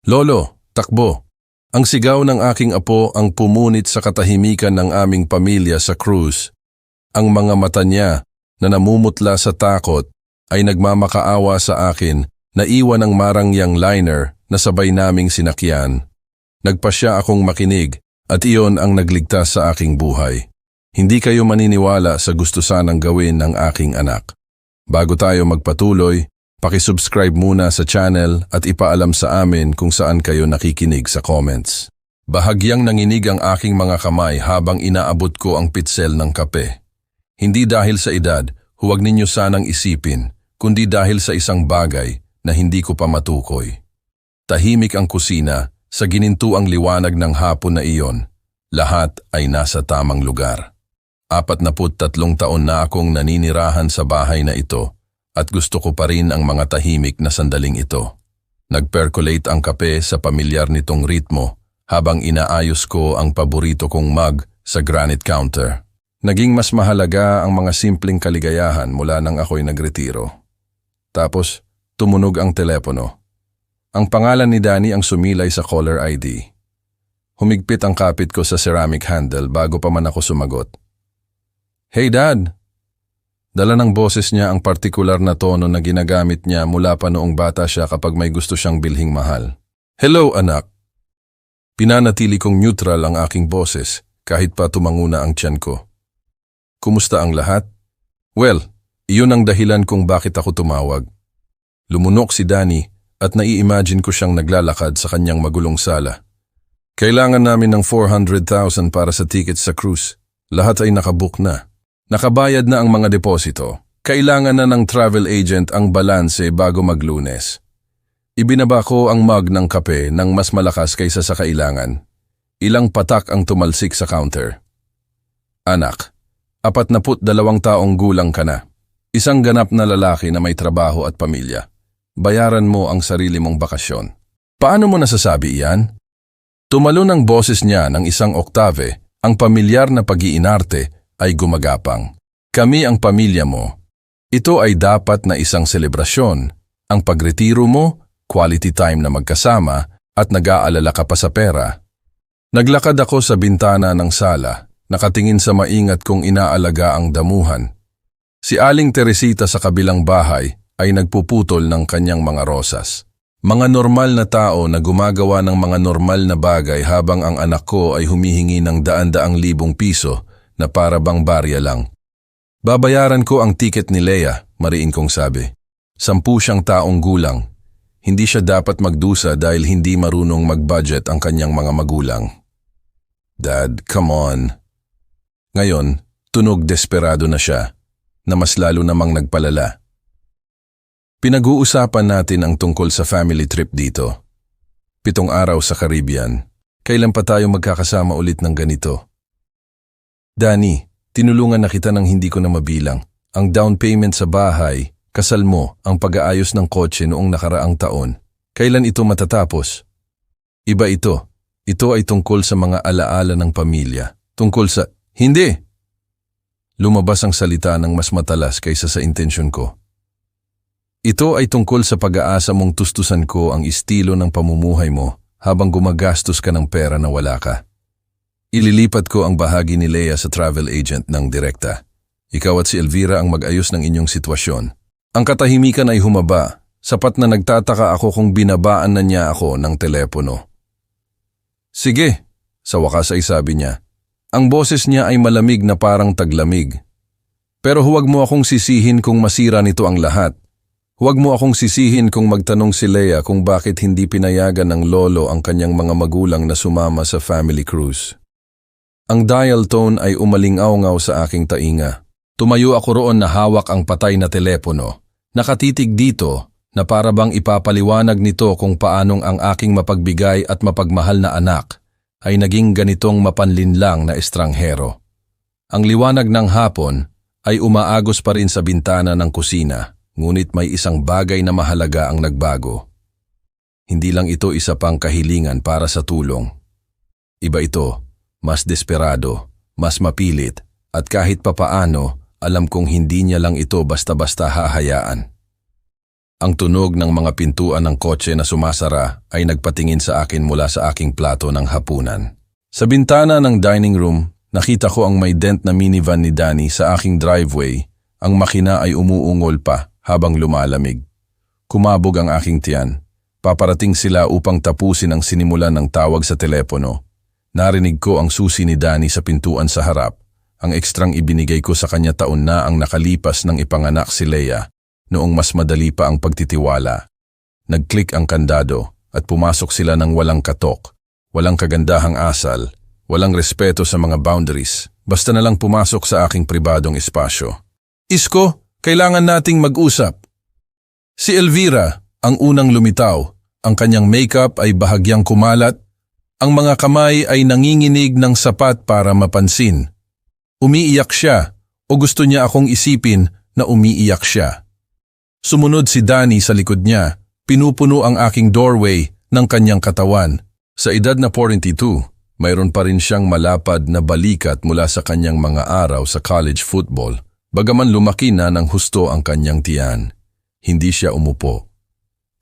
Lolo, takbo! Ang sigaw ng aking apo ang pumunit sa katahimikan ng aming pamilya sa cruise. Ang mga mata niya na namumutla sa takot ay nagmamakaawa sa akin na iwan ang marangyang liner na sabay naming sinakyan. Nagpasya akong makinig at iyon ang nagligtas sa aking buhay. Hindi kayo maniniwala sa gusto sanang gawin ng aking anak. Bago tayo magpatuloy, pakisubscribe muna sa channel at ipaalam sa amin kung saan kayo nakikinig sa comments. Bahagyang nanginig ang aking mga kamay habang inaabot ko ang pitsel ng kape. Hindi dahil sa edad, huwag ninyo sanang isipin, kundi dahil sa isang bagay na hindi ko pa matukoy. Tahimik ang kusina, sa ginintuang liwanag ng hapon na iyon, lahat ay nasa tamang lugar. 43 taon na akong naninirahan sa bahay na ito at gusto ko pa rin ang mga tahimik na sandaling ito. Nagpercolate ang kape sa pamilyar nitong ritmo habang inaayos ko ang paborito kong mug sa granite counter. Naging mas mahalaga ang mga simpleng kaligayahan mula nang ako'y nagretiro. Tapos, tumunog ang telepono. Ang pangalan ni Danny ang sumilay sa caller ID. Humigpit ang kapit ko sa ceramic handle bago pa man ako sumagot. "Hey Dad!" Dala ng boses niya ang partikular na tono na ginagamit niya mula pa noong bata siya kapag may gusto siyang bilhing mahal. "Hello anak!" Pinanatili kong neutral ang aking boses kahit pa tumanguna ang tiyan ko. "Kumusta ang lahat?" "Well, iyon ang dahilan kung bakit ako tumawag." Lumunok si Danny at nai-imagine ko siyang naglalakad sa kanyang magulong sala. "Kailangan namin ng 400,000 para sa tickets sa cruise. Lahat ay nakabook na. Nakabayad na ang mga deposito. Kailangan na ng travel agent ang balanse bago mag-Lunes." Ibinaba ko ang mug ng kape ng mas malakas kaysa sa kailangan. Ilang patak ang tumalsik sa counter. "Anak, 42 taong gulang ka na. Isang ganap na lalaki na may trabaho at pamilya. Bayaran mo ang sarili mong bakasyon. Paano mo nasasabi iyan?" Tumalon ang boses niya ng isang oktave, ang pamilyar na pag-iinarte ay gumagapang. "Kami ang pamilya mo. Ito ay dapat na isang selebrasyon. Ang pagretiro mo, quality time na magkasama at nag-aalala ka pa sa pera." Naglakad ako sa bintana ng sala, nakatingin sa maingat kong inaalaga ang damuhan. Si Aling Teresita sa kabilang bahay ay nagpuputol ng kanyang mga rosas. Mga normal na tao na gumagawa ng mga normal na bagay habang ang anak ko ay humihingi ng daan-daang libong piso na para bang barya lang. "Babayaran ko ang ticket ni Leia," mariin kong sabi. 10 siyang taong gulang. Hindi siya dapat magdusa dahil hindi marunong mag-budget ang kanyang mga magulang. "Dad, come on." Ngayon, tunog desperado na siya, na mas lalo namang nagpalala. "Pinag-uusapan natin ang tungkol sa family trip dito. 7 araw sa Caribbean. Kailan pa tayo magkakasama ulit ng ganito?" "Danny, tinulungan na kita ng hindi ko na mabilang. Ang down payment sa bahay, kasal mo, ang pag-aayos ng kotse noong nakaraang taon. Kailan ito matatapos?" "Iba ito. Ito ay tungkol sa mga alaala ng pamilya. Tungkol sa..." "Hindi!" Lumabas ang salita ng mas matalas kaysa sa intensyon ko. "Ito ay tungkol sa pag-aasa mong tustusan ko ang estilo ng pamumuhay mo habang gumagastos ka ng pera na wala ka. Ililipat ko ang bahagi ni Leia sa travel agent ng direkta. Ikaw at si Elvira ang mag-ayos ng inyong sitwasyon." Ang katahimikan ay humaba, sapat na nagtataka ako kung binabaan na niya ako ng telepono. "Sige," sa wakas ay sabi niya. Ang boses niya ay malamig na parang taglamig. "Pero huwag mo akong sisihin kung masira nito ang lahat. Huwag mo akong sisihin kung magtanong si Leia kung bakit hindi pinayagan ng lolo ang kanyang mga magulang na sumama sa family cruise." Ang dial tone ay umalingaw-ngaw sa aking tainga. Tumayo ako roon na hawak ang patay na telepono. Nakatitig dito na para bang ipapaliwanag nito kung paanong ang aking mapagbigay at mapagmahal na anak ay naging ganitong mapanlinlang na estranghero. Ang liwanag ng hapon ay umaagos pa rin sa bintana ng kusina, ngunit may isang bagay na mahalaga ang nagbago. Hindi lang ito isa pang kahilingan para sa tulong. Iba ito, mas desperado, mas mapilit, at kahit papaano, alam kong hindi niya lang ito basta-basta hahayaan. Ang tunog ng mga pintuan ng kotse na sumasara ay nagpatingin sa akin mula sa aking plato ng hapunan. Sa bintana ng dining room, nakita ko ang may dent na minivan ni Danny sa aking driveway. Ang makina ay umuungol pa habang lumalamig. Kumabog ang aking tiyan. Paparating sila upang tapusin ang sinimulan ng tawag sa telepono. Narinig ko ang susi ni Danny sa pintuan sa harap. Ang ekstrang ibinigay ko sa kanya taon na ang nakalipas ng ipanganak si Leia. Noong mas madali pa ang pagtitiwala. Nag-click ang kandado at pumasok sila ng walang katok, walang kagandahang asal, walang respeto sa mga boundaries, basta na lang pumasok sa aking pribadong espasyo. Isko, kailangan nating mag-usap. Si Elvira, ang unang lumitaw, ang kanyang makeup ay bahagyang kumalat, ang mga kamay ay nanginginig ng sapat para mapansin. Umiiyak siya o gusto niya akong isipin na umiiyak siya. Sumunod si Danny sa likod niya, pinupuno ang aking doorway ng kanyang katawan. Sa edad na 42, mayroon pa rin siyang malapad na balikat mula sa kanyang mga araw sa college football, bagaman lumaki na ng husto ang kanyang tiyan. Hindi siya umupo.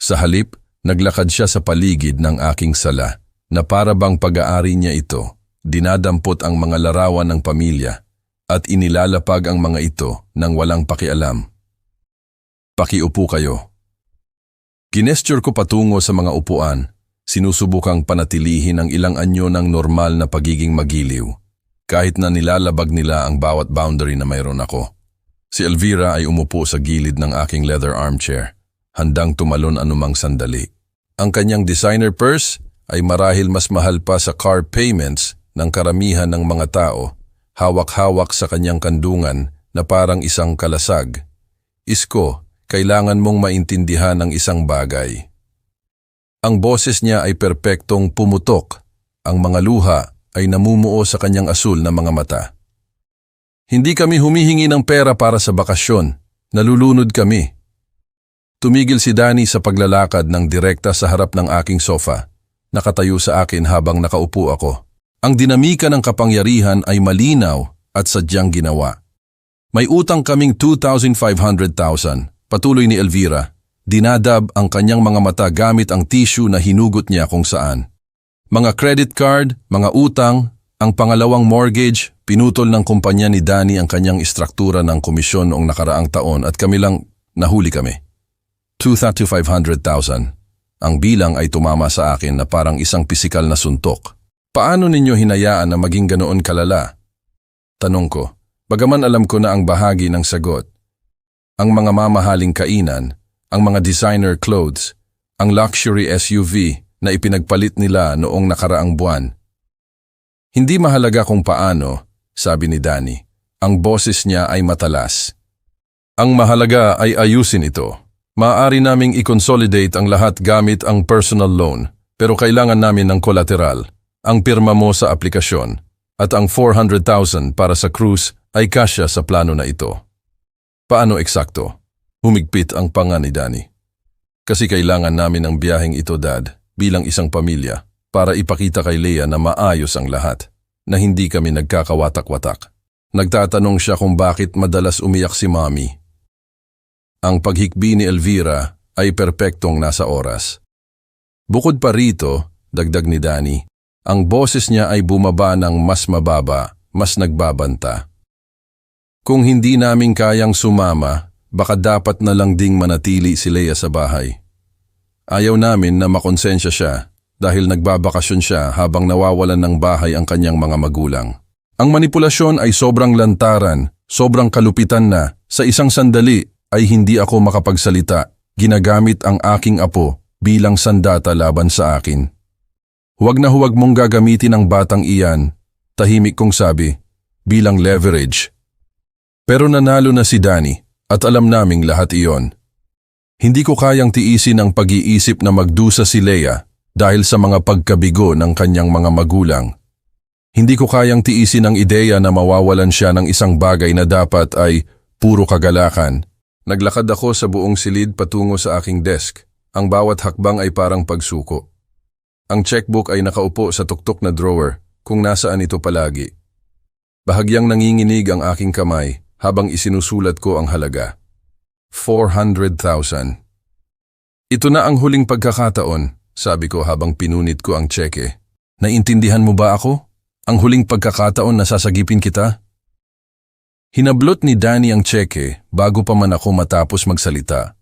Sa halip, naglakad siya sa paligid ng aking sala, na para bang pag-aari niya ito, dinadampot ang mga larawan ng pamilya, at inilalapag ang mga ito nang walang pakialam. Pakiupo kayo. Ginesture ko patungo sa mga upuan, sinusubukang panatilihin ang ilang anyo ng normal na pagiging magiliw, kahit na nilalabag nila ang bawat boundary na mayroon ako. Si Elvira ay umupo sa gilid ng aking leather armchair, handang tumalon anumang sandali. Ang kanyang designer purse ay marahil mas mahal pa sa car payments ng karamihan ng mga tao, hawak-hawak sa kanyang kandungan na parang isang kalasag. Isko, kailangan mong maintindihan ang isang bagay. Ang boses niya ay perpektong pumutok. Ang mga luha ay namumuo sa kanyang asul na mga mata. Hindi kami humihingi ng pera para sa bakasyon. Nalulunod kami. Tumigil si Danny sa paglalakad ng direkta sa harap ng aking sofa. Nakatayo sa akin habang nakaupo ako. Ang dinamika ng kapangyarihan ay malinaw at sadyang ginawa. May utang kaming 2,500,000. Patuloy ni Elvira, dinadab ang kanyang mga mata gamit ang tissue na hinugot niya kung saan. Mga credit card, mga utang, ang pangalawang mortgage, pinutol ng kumpanya ni Danny ang kanyang istruktura ng komisyon noong nakaraang taon at kami lang nahuli kami. 2,500,000. Ang bilang ay tumama sa akin na parang isang pisikal na suntok. Paano ninyo hinayaan na maging ganoon kalala? Tanong ko, bagaman alam ko na ang bahagi ng sagot. Ang mga mamahaling kainan, ang mga designer clothes, ang luxury SUV na ipinagpalit nila noong nakaraang buwan. Hindi mahalaga kung paano, sabi ni Danny. Ang boses niya ay matalas. Ang mahalaga ay ayusin ito. Maaari naming i-consolidate ang lahat gamit ang personal loan, pero kailangan namin ng collateral, ang pirma mo sa aplikasyon, at ang 400,000 para sa cruise ay kasya sa plano na ito. Paano eksakto? Humigpit ang panga ni Danny. Kasi kailangan namin ng biyaheng ito, Dad, bilang isang pamilya, para ipakita kay Leia na maayos ang lahat, na hindi kami nagkakawatak-watak. Nagtatanong siya kung bakit madalas umiyak si Mommy. Ang paghikbi ni Elvira ay perpektong nasa oras. Bukod pa rito, dagdag ni Danny, ang boses niya ay bumaba ng mas mababa, mas nagbabanta. Kung hindi namin kayang sumama, baka dapat na lang ding manatili si Leia sa bahay. Ayaw namin na makonsensya siya dahil nagbabakasyon siya habang nawawalan ng bahay ang kanyang mga magulang. Ang manipulasyon ay sobrang lantaran, sobrang kalupitan na sa isang sandali ay hindi ako makapagsalita. Ginagamit ang aking apo bilang sandata laban sa akin. Huwag na huwag mong gagamitin ang batang iyan, tahimik kong sabi, bilang leverage. Pero nanalo na si Danny at alam naming lahat iyon. Hindi ko kayang tiisin ang pag-iisip na magdusa si Leia dahil sa mga pagkabigo ng kanyang mga magulang. Hindi ko kayang tiisin ang ideya na mawawalan siya ng isang bagay na dapat ay puro kagalakan. Naglakad ako sa buong silid patungo sa aking desk. Ang bawat hakbang ay parang pagsuko. Ang checkbook ay nakaupo sa tuktok na drawer kung nasaan ito palagi. Bahagyang nanginginig ang aking kamay habang isinusulat ko ang halaga. 400,000. Ito na ang huling pagkakataon, sabi ko habang pinunit ko ang tseke. Naintindihan mo ba ako? Ang huling pagkakataon na sasagipin kita? Hinablot ni Danny ang tseke bago pa man ako matapos magsalita.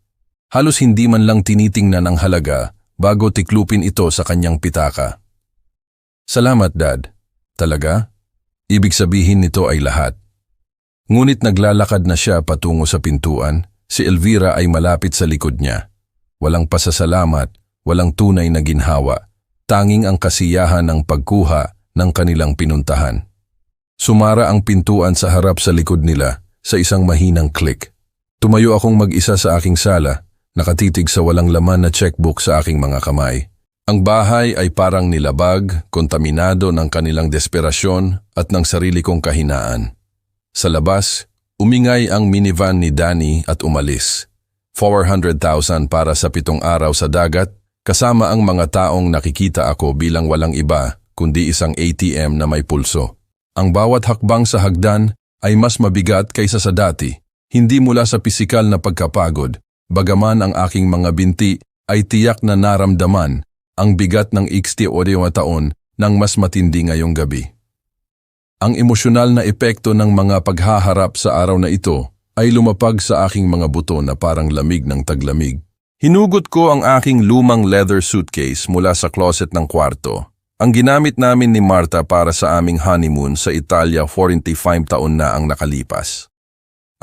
Halos hindi man lang tinitingnan ang halaga bago tiklupin ito sa kanyang pitaka. Salamat, Dad. Talaga? Ibig sabihin nito ay lahat. Ngunit naglalakad na siya patungo sa pintuan, si Elvira ay malapit sa likod niya. Walang pasasalamat, walang tunay na ginhawa, tanging ang kasiyahan ng pagkuha ng kanilang pinuntahan. Sumara ang pintuan sa harap sa likod nila sa isang mahinang click. Tumayo akong mag-isa sa aking sala, nakatitig sa walang laman na checkbook sa aking mga kamay. Ang bahay ay parang nilabag, kontaminado ng kanilang desperasyon at ng sarili kong kahinaan. Sa labas, umingay ang minivan ni Danny at umalis. 400,000 para sa 7 araw sa dagat, kasama ang mga taong nakikita ako bilang walang iba kundi isang ATM na may pulso. Ang bawat hakbang sa hagdan ay mas mabigat kaysa sa dati, hindi mula sa pisikal na pagkapagod, bagaman ang aking mga binti ay tiyak na naramdaman ang bigat ng 68 taon ng mas matindi ngayong gabi. Ang emosyonal na epekto ng mga paghaharap sa araw na ito ay lumapag sa aking mga buto na parang lamig ng taglamig. Hinugot ko ang aking lumang leather suitcase mula sa closet ng kwarto. Ang ginamit namin ni Marta para sa aming honeymoon sa Italia 45 taon na ang nakalipas.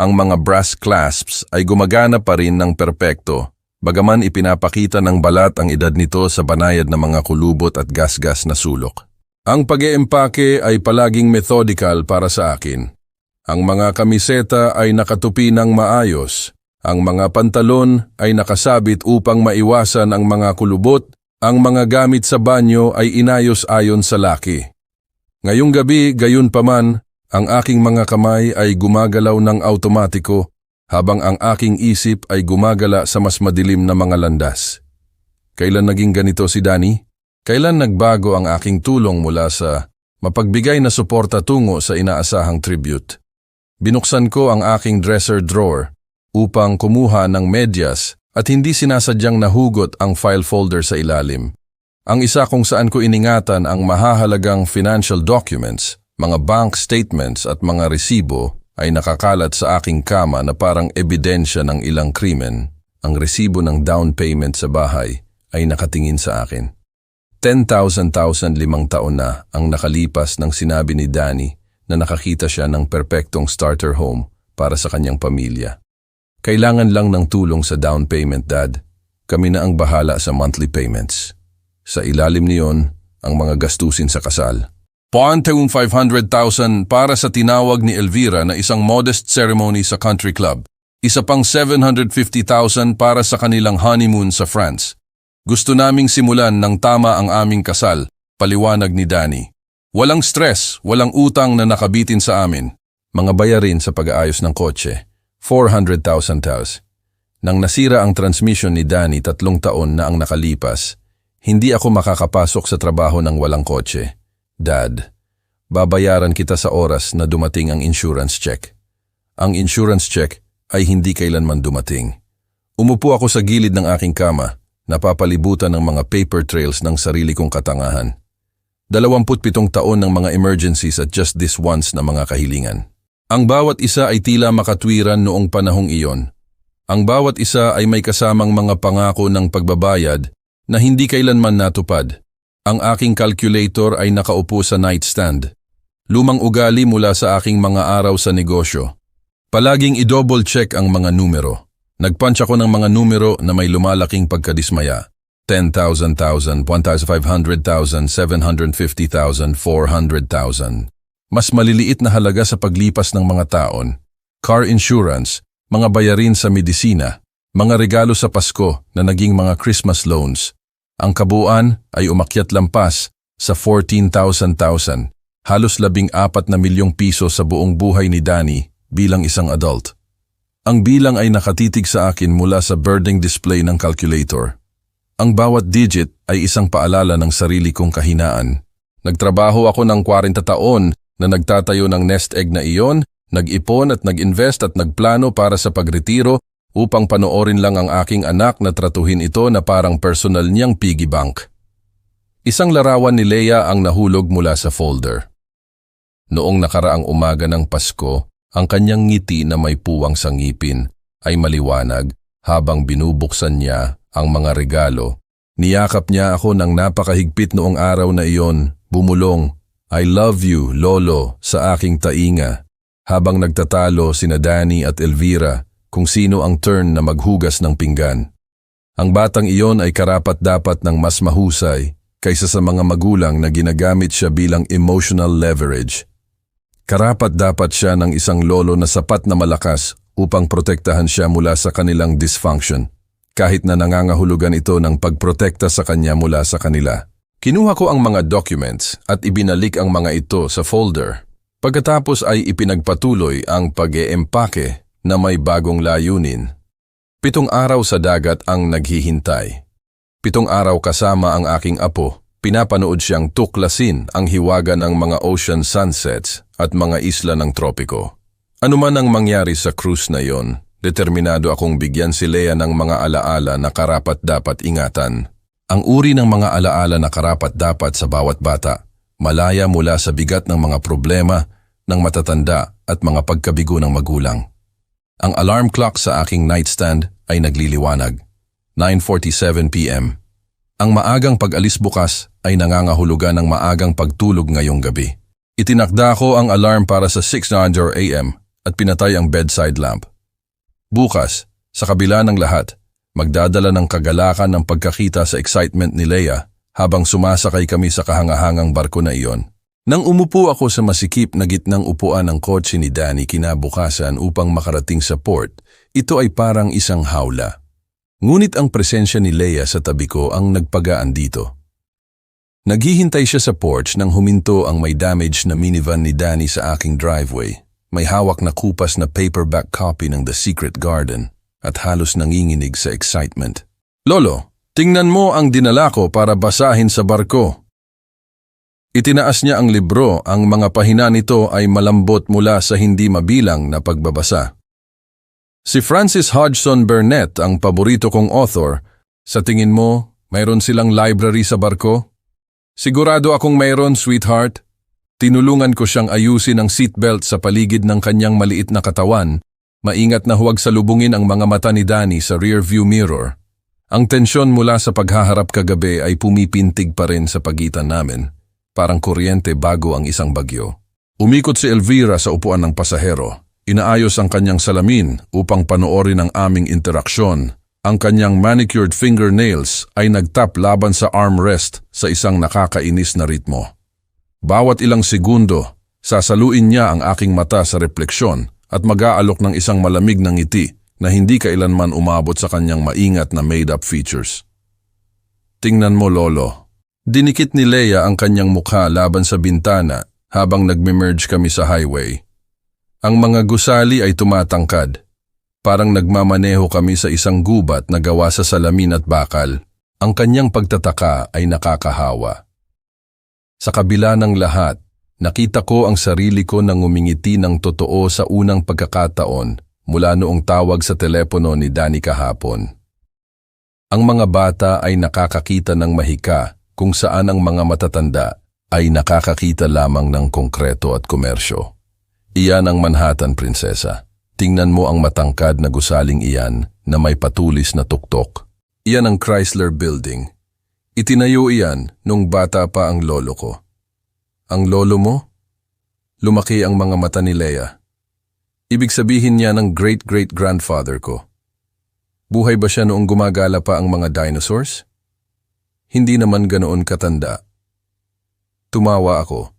Ang mga brass clasps ay gumagana pa rin ng perpekto, bagaman ipinapakita ng balat ang edad nito sa banayad na mga kulubot at gasgas na sulok. Ang pag-eempake ay palaging methodical para sa akin. Ang mga kamiseta ay nakatupi ng maayos. Ang mga pantalon ay nakasabit upang maiwasan ang mga kulubot. Ang mga gamit sa banyo ay inayos ayon sa laki. Ngayong gabi, gayon paman, ang aking mga kamay ay gumagalaw ng automatiko habang ang aking isip ay gumagala sa mas madilim na mga landas. Kailan naging ganito si Danny? Kailan nagbago ang aking tulong mula sa mapagbigay na suporta tungo sa inaasahang tribute? Binuksan ko ang aking dresser drawer upang kumuha ng medyas at hindi sinasadyang nahugot ang file folder sa ilalim. Ang isa kung saan ko iningatan ang mahahalagang financial documents, mga bank statements at mga resibo ay nakakalat sa aking kama na parang ebidensya ng ilang krimen. Ang resibo ng down payment sa bahay ay nakatingin sa akin. 10,000 5 taon na ang nakalipas nang sinabi ni Danny na nakakita siya ng perpektong starter home para sa kanyang pamilya. Kailangan lang ng tulong sa down payment, Dad. Kami na ang bahala sa monthly payments. Sa ilalim niyon, ang mga gastusin sa kasal. 500,000 para sa tinawag ni Elvira na isang modest ceremony sa country club. Isa pang 750,000 para sa kanilang honeymoon sa France. Gusto naming simulan ng tama ang aming kasal, paliwanag ni Danny. Walang stress, walang utang na nakabitin sa amin. Mga bayarin sa pag-aayos ng kotse, 400,000 taos. Nang nasira ang transmission ni Danny 3 taon na ang nakalipas, hindi ako makakapasok sa trabaho ng walang kotse. Dad, babayaran kita sa oras na dumating ang insurance check. Ang insurance check ay hindi kailanman dumating. Umupo ako sa gilid ng aking kama, napapalibutan ng mga paper trails ng sarili kong katangahan. 27 taon ng mga emergencies at just this once na mga kahilingan. Ang bawat isa ay tila makatwiran noong panahong iyon. Ang bawat isa ay may kasamang mga pangako ng pagbabayad na hindi kailanman natupad. Ang aking calculator ay nakaupo sa nightstand. Lumang ugali mula sa aking mga araw sa negosyo. Palaging i-double check ang mga numero. Nagpunch ako ng mga numero na may lumalaking pagkadismaya. 10,000, 1,500,000, 750,000, 400,000. Mas maliliit na halaga sa paglipas ng mga taon. Car insurance, mga bayarin sa medisina, mga regalo sa Pasko na naging mga Christmas loans. Ang kabuuan ay umakyat lampas sa 14,000, halos 14 na milyong piso sa buong buhay ni Danny bilang isang adult. Ang bilang ay nakatitig sa akin mula sa birding display ng calculator. Ang bawat digit ay isang paalala ng sarili kong kahinaan. Nagtrabaho ako ng 40 taon na nagtatayo ng nest egg na iyon, nag-ipon at nag-invest at nagplano para sa pagretiro upang panoorin lang ang aking anak na tratuhin ito na parang personal niyang piggy bank. Isang larawan ni Leia ang nahulog mula sa folder. Noong nakaraang umaga ng Pasko, ang kanyang ngiti na may puwang sa ngipin ay maliwanag habang binubuksan niya ang mga regalo. Niyakap niya ako ng napakahigpit noong araw na iyon, bumulong, "I love you, Lolo," sa aking tainga. Habang nagtatalo sina Danny at Elvira kung sino ang turn na maghugas ng pinggan. Ang batang iyon ay karapat-dapat ng mas mahusay kaysa sa mga magulang na ginagamit siya bilang emotional leverage. Karapat-dapat siya ng isang lolo na sapat na malakas upang protektahan siya mula sa kanilang dysfunction, kahit na nangangahulugan ito ng pagprotekta sa kanya mula sa kanila. Kinuha ko ang mga documents at ibinalik ang mga ito sa folder. Pagkatapos ay ipinagpatuloy ang pag-eempake na may bagong layunin. 7 araw sa dagat ang naghihintay. 7 araw kasama ang aking apo. Pinapanood siyang tuklasin ang hiwaga ng mga ocean sunsets at mga isla ng tropiko. Ano man ang mangyari sa cruise na yon, determinado akong bigyan si Leia ng mga alaala na karapat-dapat ingatan. Ang uri ng mga alaala na karapat-dapat sa bawat bata, malaya mula sa bigat ng mga problema ng matatanda at mga pagkabigo ng magulang. Ang alarm clock sa aking nightstand ay nagliliwanag. 9:47 p.m. Ang maagang pag-alis bukas ay nangangahulugan ng maagang pagtulog ngayong gabi. Itinakda ko ang alarm para sa 6:00 a.m. at pinatay ang bedside lamp. Bukas, sa kabila ng lahat, magdadala ng kagalakan ng pagkakita sa excitement ni Leia habang sumasakay kami sa kahangahangang barko na iyon. Nang umupo ako sa masikip na gitnang upuan ng kotse ni Danny kinabukasan upang makarating sa port, ito ay parang isang hawla. Ngunit ang presensya ni Leia sa tabi ko ang nagpagaan dito. Naghihintay siya sa porch nang huminto ang may damage na minivan ni Danny sa aking driveway. May hawak na kupas na paperback copy ng The Secret Garden at halos nanginginig sa excitement. "Lolo, tingnan mo ang dinala ko para basahin sa barko." Itinaas niya ang libro, ang mga pahina nito ay malambot mula sa hindi mabilang na pagbabasa. Si Francis Hodgson Burnett ang paborito kong author. Sa tingin mo, mayroon silang library sa barko? Sigurado akong mayroon, sweetheart. Tinulungan ko siyang ayusin ang seatbelt sa paligid ng kanyang maliit na katawan. Maingat na huwag salubungin ang mga mata ni Danny sa rearview mirror. Ang tensyon mula sa paghaharap kagabi ay pumipintig pa rin sa pagitan namin. Parang kuryente bago ang isang bagyo. Umikot si Elvira sa upuan ng pasahero. Inaayos ang kanyang salamin upang panoorin ang aming interaksyon. Ang kanyang manicured fingernails ay nagtap laban sa armrest sa isang nakakainis na ritmo. Bawat ilang segundo, sasaluin niya ang aking mata sa refleksyon at mag-aalok ng isang malamig na ngiti na hindi kailanman umabot sa kanyang maingat na made-up features. "Tingnan mo, Lolo." Dinikit ni Leia ang kanyang mukha laban sa bintana habang nagme-merge kami sa highway. Ang mga gusali ay tumatangkad. Parang nagmamaneho kami sa isang gubat na gawa sa salamin at bakal. Ang kanyang pagtataka ay nakakahawa. Sa kabila ng lahat, nakita ko ang sarili ko na ngumingiti ng totoo sa unang pagkakataon mula noong tawag sa telepono ni Danny kahapon. Ang mga bata ay nakakakita ng mahika kung saan ang mga matatanda ay nakakakita lamang ng konkreto at komersyo. Iyan ang Manhattan, prinsesa. Tingnan mo ang matangkad na gusaling iyan na may patulis na tuktok. Iyan ang Chrysler Building. Itinayo iyan nung bata pa ang lolo ko. Ang lolo mo? Lumaki ang mga mata ni Leia. Ibig sabihin niya ng great-great-grandfather ko. Buhay ba siya noong gumagala pa ang mga dinosaurs? Hindi naman ganoon katanda. Tumawa ako.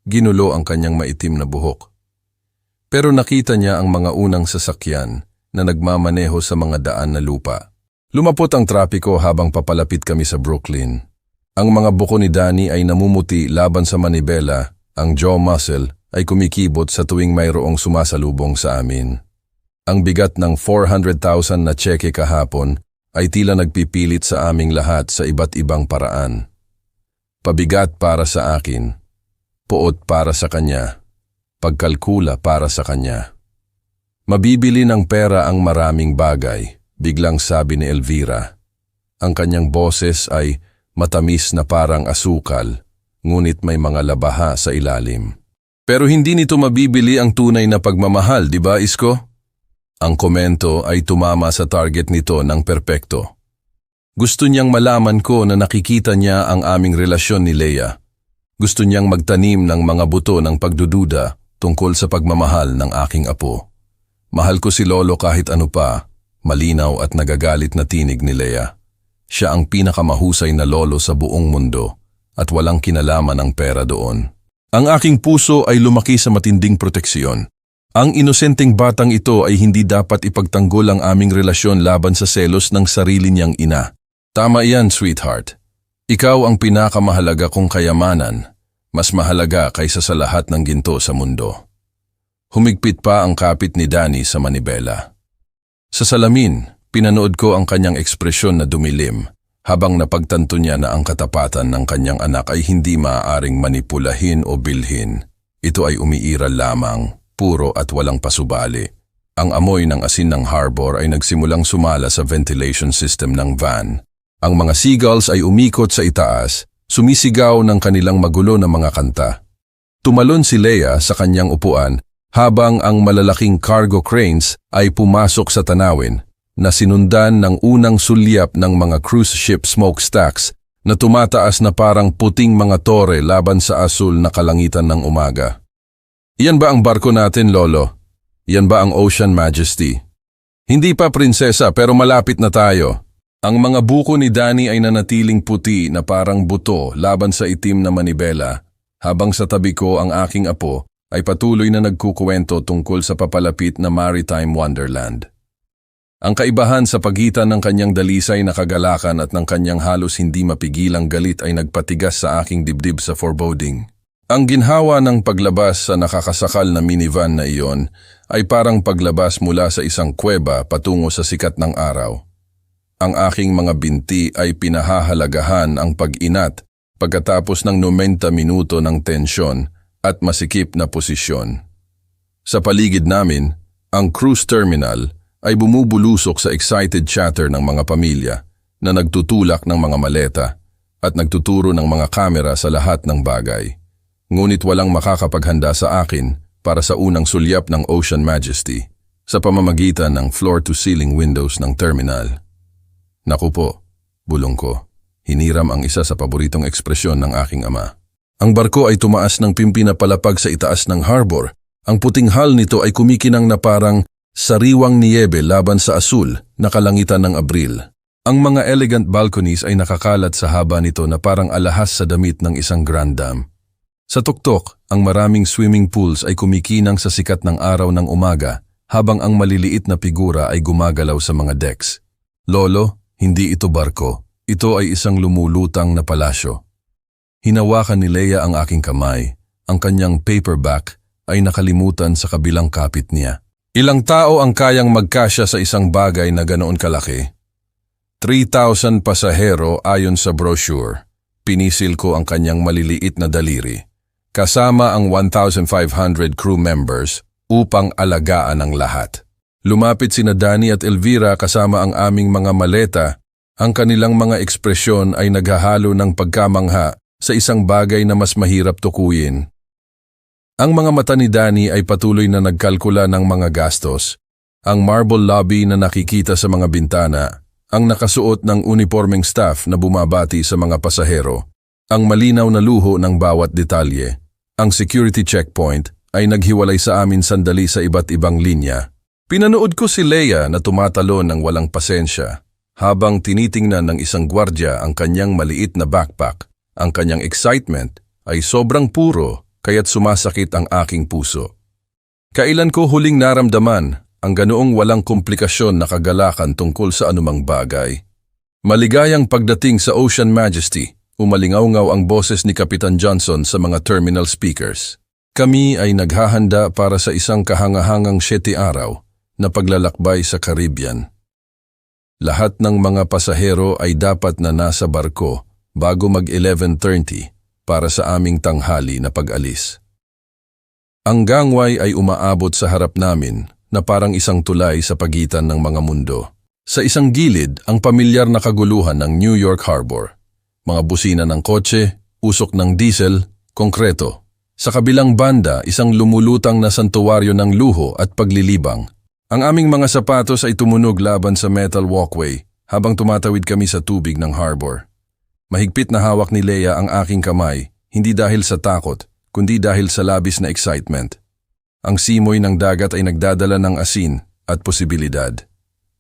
Ginulo ang kanyang maitim na buhok. Pero nakita niya ang mga unang sasakyan na nagmamaneho sa mga daan na lupa. Lumapot ang trapiko habang papalapit kami sa Brooklyn. Ang mga buko ni Danny ay namumuti laban sa manibela, ang jaw muscle ay kumikibot sa tuwing mayroong sumasalubong sa amin. Ang bigat ng 400,000 na tseke kahapon ay tila nagpipilit sa aming lahat sa iba't ibang paraan. Pabigat para sa akin, puot para sa kanya, pagkalkula para sa kanya. Mabibili ng pera ang maraming bagay, biglang sabi ni Elvira. Ang kanyang boses ay matamis na parang asukal, ngunit may mga labaha sa ilalim. Pero hindi nito mabibili ang tunay na pagmamahal, di ba, Isko? Ang komento ay tumama sa target nito ng perpekto. Gusto niyang malaman ko na nakikita niya ang aming relasyon ni Leia. Gusto niyang magtanim ng mga buto ng pagdududa tungkol sa pagmamahal ng aking apo. Mahal ko si Lolo kahit ano pa, malinaw at nagagalit na tinig ni Leia. Siya ang pinakamahusay na lolo sa buong mundo at walang kinalaman ang pera doon. Ang aking puso ay lumaki sa matinding proteksyon. Ang inosenteng batang ito ay hindi dapat ipagtanggol ang aming relasyon laban sa selos ng sarili niyang ina. Tama yan, sweetheart. Ikaw ang pinakamahalaga kong kayamanan, mas mahalaga kaysa sa lahat ng ginto sa mundo. Humigpit pa ang kapit ni Danny sa manibela. Sa salamin, pinanood ko ang kanyang ekspresyon na dumilim, habang napagtanto niya na ang katapatan ng kanyang anak ay hindi maaaring manipulahin o bilhin. Ito ay umiiral lamang, puro at walang pasubali. Ang amoy ng asin ng harbor ay nagsimulang sumala sa ventilation system ng van. Ang mga seagulls ay umikot sa itaas, sumisigaw ng kanilang magulo na mga kanta. Tumalon si Leia sa kanyang upuan habang ang malalaking cargo cranes ay pumasok sa tanawin na sinundan ng unang sulyap ng mga cruise ship smokestacks na tumataas na parang puting mga tore laban sa asul na kalangitan ng umaga. Iyan ba ang barko natin, Lolo? Iyan ba ang Ocean Majesty? Hindi pa prinsesa pero malapit na tayo. Ang mga buko ni Danny ay nanatiling puti na parang buto laban sa itim na manibela, habang sa tabi ko ang aking apo ay patuloy na nagkukuwento tungkol sa papalapit na maritime wonderland. Ang kaibahan sa pagitan ng kanyang dalisay na kagalakan at ng kanyang halos hindi mapigilang galit ay nagpatigas sa aking dibdib sa foreboding. Ang ginhawa ng paglabas sa nakakasakal na minivan na iyon ay parang paglabas mula sa isang kuweba patungo sa sikat ng araw. Ang aking mga binti ay pinahahalagahan ang pag-inat pagkatapos ng 90 minuto ng tensyon at masikip na posisyon. Sa paligid namin, ang cruise terminal ay bumubulusok sa excited chatter ng mga pamilya na nagtutulak ng mga maleta at nagtuturo ng mga kamera sa lahat ng bagay. Ngunit walang makakapaghanda sa akin para sa unang sulyap ng Ocean Majesty sa pamamagitan ng floor-to-ceiling windows ng terminal. Naku po, bulong ko. Hiniram ang isa sa paboritong ekspresyon ng aking ama. Ang barko ay tumaas ng pimpi na palapag sa itaas ng harbor. Ang puting hull nito ay kumikinang na parang sariwang niyebe laban sa asul na kalangitan ng Abril. Ang mga elegant balconies ay nakakalat sa haba nito na parang alahas sa damit ng isang grand dame. Sa tuktok, ang maraming swimming pools ay kumikinang sa sikat ng araw ng umaga habang ang maliliit na figura ay gumagalaw sa mga decks. Lolo, hindi ito barko. Ito ay isang lumulutang na palasyo. Hinawakan ni Leia ang aking kamay. Ang kanyang paperback ay nakalimutan sa kabilang kapit niya. Ilang tao ang kayang magkasya sa isang bagay na ganoon kalaki? 3,000 pasahero ayon sa brochure. Pinisil ko ang kanyang maliliit na daliri. Kasama ang 1,500 crew members upang alagaan ang lahat. Lumapit sina Danny at Elvira kasama ang aming mga maleta. Ang kanilang mga ekspresyon ay naghahalo ng pagkamangha sa isang bagay na mas mahirap tukuyin. Ang mga mata ni Danny ay patuloy na nagkalkula ng mga gastos. Ang marble lobby na nakikita sa mga bintana, ang nakasuot ng uniformeng staff na bumabati sa mga pasahero, ang malinaw na luho ng bawat detalye. Ang security checkpoint ay naghiwalay sa amin sandali sa iba't ibang linya. Pinanood ko si Leia na tumatalon ng walang pasensya habang tinitingnan ng isang gwardya ang kanyang maliit na backpack. Ang kanyang excitement ay sobrang puro kaya't sumasakit ang aking puso. Kailan ko huling naramdaman ang ganoong walang komplikasyon na kagalakan tungkol sa anumang bagay? Maligayang pagdating sa Ocean Majesty, umalingaw-ngaw ang boses ni Kapitan Johnson sa mga terminal speakers. Kami ay naghahanda para sa isang kahangahangang 7 araw na paglalakbay sa Caribbean. Lahat ng mga pasahero ay dapat na nasa barko bago mag-11:30 para sa aming tanghali na pag-alis. Ang gangway ay umaabot sa harap namin na parang isang tulay sa pagitan ng mga mundo. Sa isang gilid, ang pamilyar na kaguluhan ng New York Harbor. Mga busina ng kotse, usok ng diesel, konkreto. Sa kabilang banda, isang lumulutang na santuwaryo ng luho at paglilibang. Ang aming mga sapatos ay tumunog laban sa metal walkway habang tumatawid kami sa tubig ng harbor. Mahigpit na hawak ni Leia ang aking kamay, hindi dahil sa takot, kundi dahil sa labis na excitement. Ang simoy ng dagat ay nagdadala ng asin at posibilidad.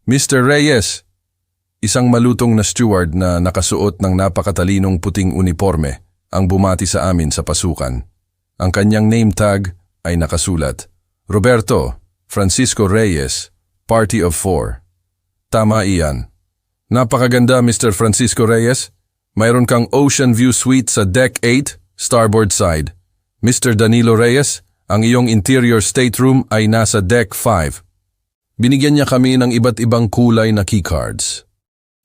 Mr. Reyes! Isang malutong na steward na nakasuot ng napakatalinong puting uniforme ang bumati sa amin sa pasukan. Ang kanyang name tag ay nakasulat, Roberto Francisco Reyes, Party of 4. Tama iyan. Napakaganda, Mr. Francisco Reyes. Mayroon kang ocean view suite sa Deck 8, starboard side. Mr. Danilo Reyes, ang iyong interior stateroom ay nasa Deck 5. Binigyan niya kami ng iba't ibang kulay na keycards.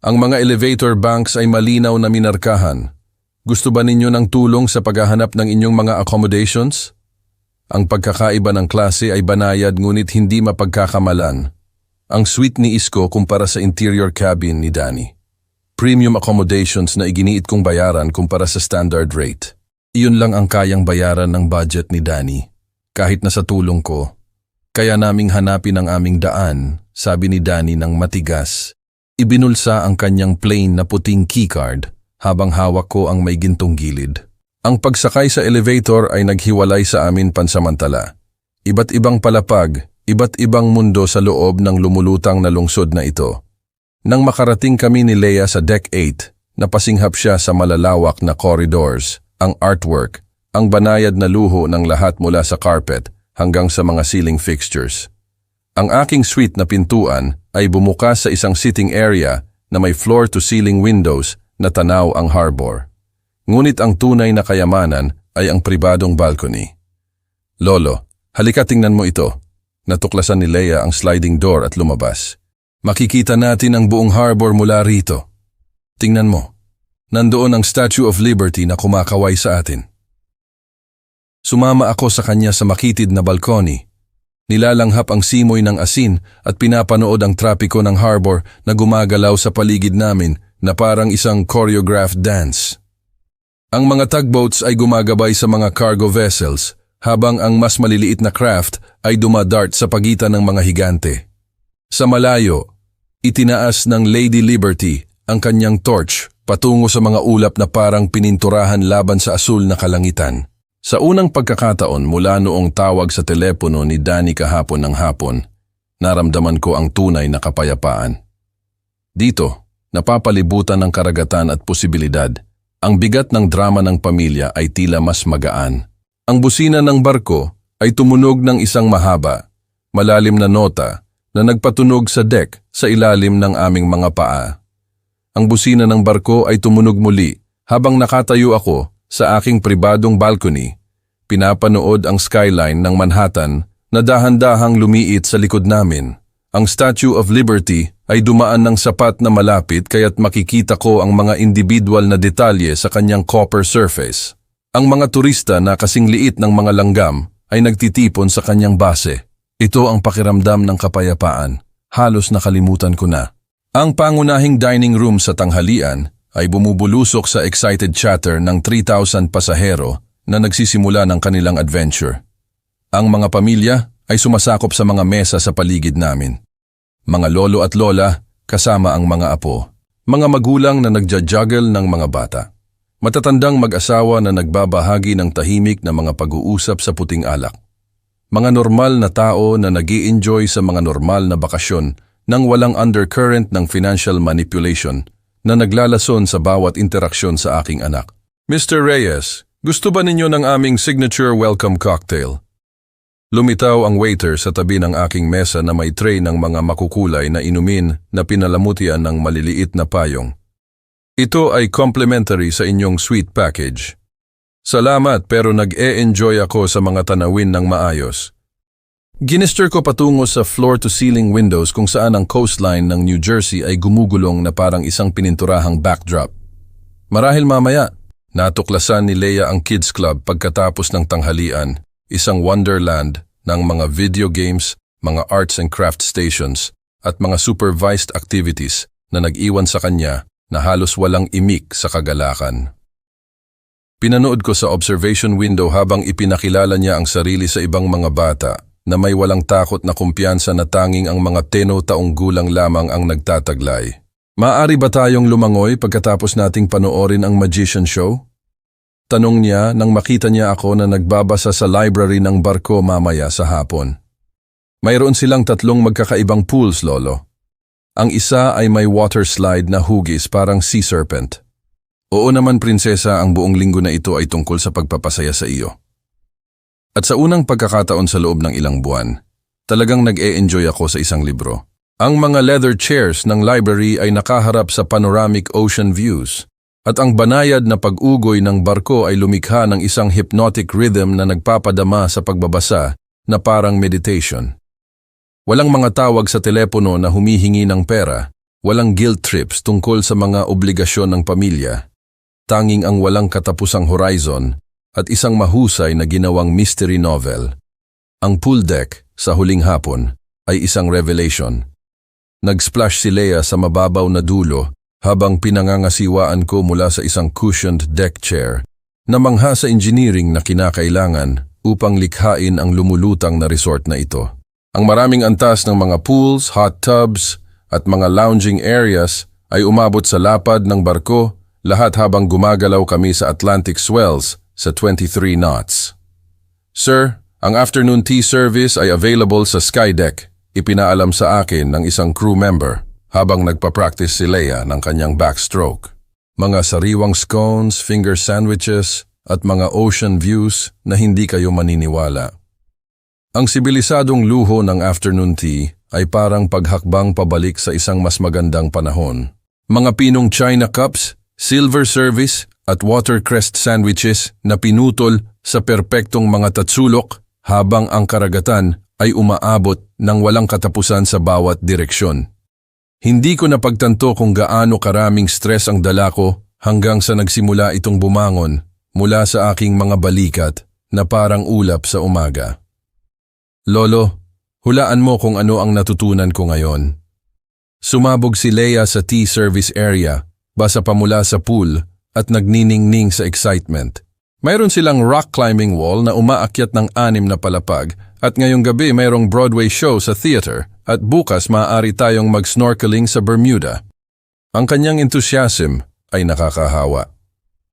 Ang mga elevator banks ay malinaw na minarkahan. Gusto ba ninyo ng tulong sa paghahanap ng inyong mga accommodations? Ang pagkakaiba ng klase ay banayad ngunit hindi mapagkakamalan. Ang suite ni Isko kumpara sa interior cabin ni Danny. Premium accommodations na iginiit kong bayaran kumpara sa standard rate. Iyon lang ang kayang bayaran ng budget ni Danny. Kahit na sa tulong ko. Kaya naming hanapin ang aming daan, sabi ni Danny ng matigas. Ibinulsa ang kanyang plain na puting keycard habang hawak ko ang may gintong gilid. Ang pagsakay sa elevator ay naghiwalay sa amin pansamantala. Iba't ibang palapag, iba't ibang mundo sa loob ng lumulutang na lungsod na ito. Nang makarating kami ni Leia sa Deck 8, napasinghap siya sa malalawak na corridors, ang artwork, ang banayad na luho ng lahat mula sa carpet hanggang sa mga ceiling fixtures. Ang aking suite na pintuan ay bumukas sa isang sitting area na may floor-to-ceiling windows na tanaw ang harbor. Ngunit ang tunay na kayamanan ay ang pribadong balcony. Lolo, halika tingnan mo ito. Natuklasan ni Leia ang sliding door at lumabas. Makikita natin ang buong harbor mula rito. Tingnan mo. Nandoon ang Statue of Liberty na kumakaway sa atin. Sumama ako sa kanya sa makitid na balkoni. Nilalanghap ang simoy ng asin at pinapanood ang trapiko ng harbor na gumagalaw sa paligid namin na parang isang choreographed dance. Ang mga tugboats ay gumagabay sa mga cargo vessels habang ang mas maliliit na craft ay dumadart sa pagitan ng mga higante. Sa malayo, itinaas ng Lady Liberty ang kanyang torch patungo sa mga ulap na parang pininturahan laban sa asul na kalangitan. Sa unang pagkakataon mula noong tawag sa telepono ni Danny kahapon ng hapon, naramdaman ko ang tunay na kapayapaan. Dito, napapalibutan ng karagatan at posibilidad, ang bigat ng drama ng pamilya ay tila mas magaan. Ang busina ng barko ay tumunog ng isang mahaba, malalim na nota na nagpatunog sa deck sa ilalim ng aming mga paa. Ang busina ng barko ay tumunog muli habang nakatayo ako sa aking pribadong balcony, pinapanood ang skyline ng Manhattan na dahan-dahang lumiit sa likod namin. Ang Statue of Liberty ay dumaan ng sapat na malapit kaya't makikita ko ang mga individual na detalye sa kanyang copper surface. Ang mga turista na kasing liit ng mga langgam ay nagtitipon sa kanyang base. Ito ang pakiramdam ng kapayapaan. Halos nakalimutan ko na. Ang pangunahing dining room sa tanghalian ay bumubulusok sa excited chatter ng 3,000 pasahero na nagsisimula ng kanilang adventure. Ang mga pamilya ay sumasakop sa mga mesa sa paligid namin. Mga lolo at lola kasama ang mga apo. Mga magulang na nagja-juggle ng mga bata. Matatandang mag-asawa na nagbabahagi ng tahimik na mga pag-uusap sa puting alak. Mga normal na tao na nag-i-enjoy sa mga normal na bakasyon nang walang undercurrent ng financial manipulation na naglalason sa bawat interaksyon sa aking anak. Mr. Reyes, gusto ba ninyo ng aming signature welcome cocktail? Lumitaw ang waiter sa tabi ng aking mesa na may tray ng mga makukulay na inumin na pinalamutian ng maliliit na payong. Ito ay complimentary sa inyong sweet package. Salamat pero nag-e-enjoy ako sa mga tanawin ng maayos. Ginesture ko patungo sa floor-to-ceiling windows kung saan ang coastline ng New Jersey ay gumugulong na parang isang pininturahang backdrop. Marahil mamaya, natuklasan ni Leia ang Kids Club pagkatapos ng tanghalian, isang wonderland ng mga video games mga arts and craft stations, at mga supervised activities na nag-iwan sa kanya na halos walang imik sa kagalakan. Pinanood ko sa observation window habang ipinakilala niya ang sarili sa ibang mga bata na may walang takot na kumpiyansa na tanging ang mga 10 taong gulang lamang ang nagtataglay. Maaari ba tayong lumangoy pagkatapos nating panoorin ang magician show? Tanong niya nang makita niya ako na nagbabasa sa library ng barko mamaya sa hapon. Mayroon silang 3 magkakaibang pools, Lolo. Ang isa ay may water slide na hugis parang sea serpent. Oo naman, prinsesa, ang buong linggo na ito ay tungkol sa pagpapasaya sa iyo. At sa unang pagkakataon sa loob ng ilang buwan, talagang nag-e-enjoy ako sa isang libro. Ang mga leather chairs ng library ay nakaharap sa panoramic ocean views, at ang banayad na pag-ugoy ng barko ay lumikha ng isang hypnotic rhythm na nagpapadama sa pagbabasa na parang meditation. Walang mga tawag sa telepono na humihingi ng pera, walang guilt trips tungkol sa mga obligasyon ng pamilya, tanging ang walang katapusang horizon at isang mahusay na ginawang mystery novel. Ang pool deck sa huling hapon ay isang revelation. Nag-splash si Leia sa mababaw na dulo habang pinangangasiwaan ko mula sa isang cushioned deck chair na mangha sa engineering na kinakailangan upang likhain ang lumulutang na resort na ito. Ang maraming antas ng mga pools, hot tubs at mga lounging areas ay umabot sa lapad ng barko, lahat habang gumagalaw kami sa Atlantic swells sa 23 knots. Sir, ang afternoon tea service ay available sa Skydeck. Ipinaalam sa akin ng isang crew member habang nagpa-practice si Leia ng kanyang backstroke. Mga sariwang scones, finger sandwiches at mga ocean views na hindi kayo maniniwala. Ang sibilisadong luho ng afternoon tea ay parang paghakbang pabalik sa isang mas magandang panahon. Mga pinong china cups, silver service at watercress sandwiches na pinutol sa perpektong mga tatsulok habang ang karagatan ay umaabot ng walang katapusan sa bawat direksyon. Hindi ko napagtanto kung gaano karaming stress ang dala ko hanggang sa nagsimula itong bumangon mula sa aking mga balikat na parang ulap sa umaga. Lolo, hulaan mo kung ano ang natutunan ko ngayon. Sumabog si Leia sa tea service area, basa pa mula sa pool at nagniningning sa excitement. Mayroon silang rock climbing wall na umaakyat ng 6 na palapag at ngayong gabi mayroong Broadway show sa theater at bukas maaari tayong mag-snorkeling sa Bermuda. Ang kanyang enthusiasm ay nakakahawa.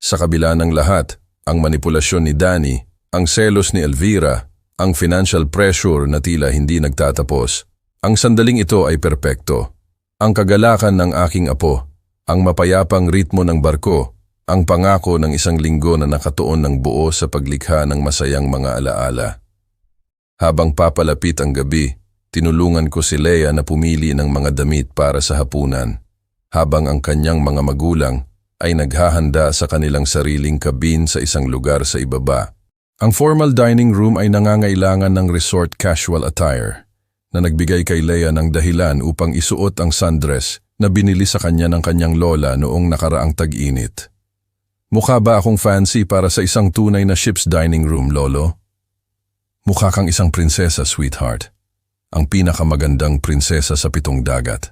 Sa kabila ng lahat, ang manipulasyon ni Danny, ang selos ni Elvira, ang financial pressure na tila hindi nagtatapos, ang sandaling ito ay perpekto. Ang kagalakan ng aking apo, ang mapayapang ritmo ng barko, ang pangako ng isang linggo na nakatuon ng buo sa paglikha ng masayang mga alaala. Habang papalapit ang gabi, tinulungan ko si Leia na pumili ng mga damit para sa hapunan, habang ang kanyang mga magulang ay naghahanda sa kanilang sariling kabin sa isang lugar sa ibaba. Ang formal dining room ay nangangailangan ng resort casual attire, na nagbigay kay Leia ng dahilan upang isuot ang sundress na binili sa kanya ng kanyang lola noong nakaraang tag-init. Mukha ba akong fancy para sa isang tunay na ship's dining room, Lolo? Mukha kang isang prinsesa, sweetheart. Ang pinakamagandang prinsesa sa 7 dagat.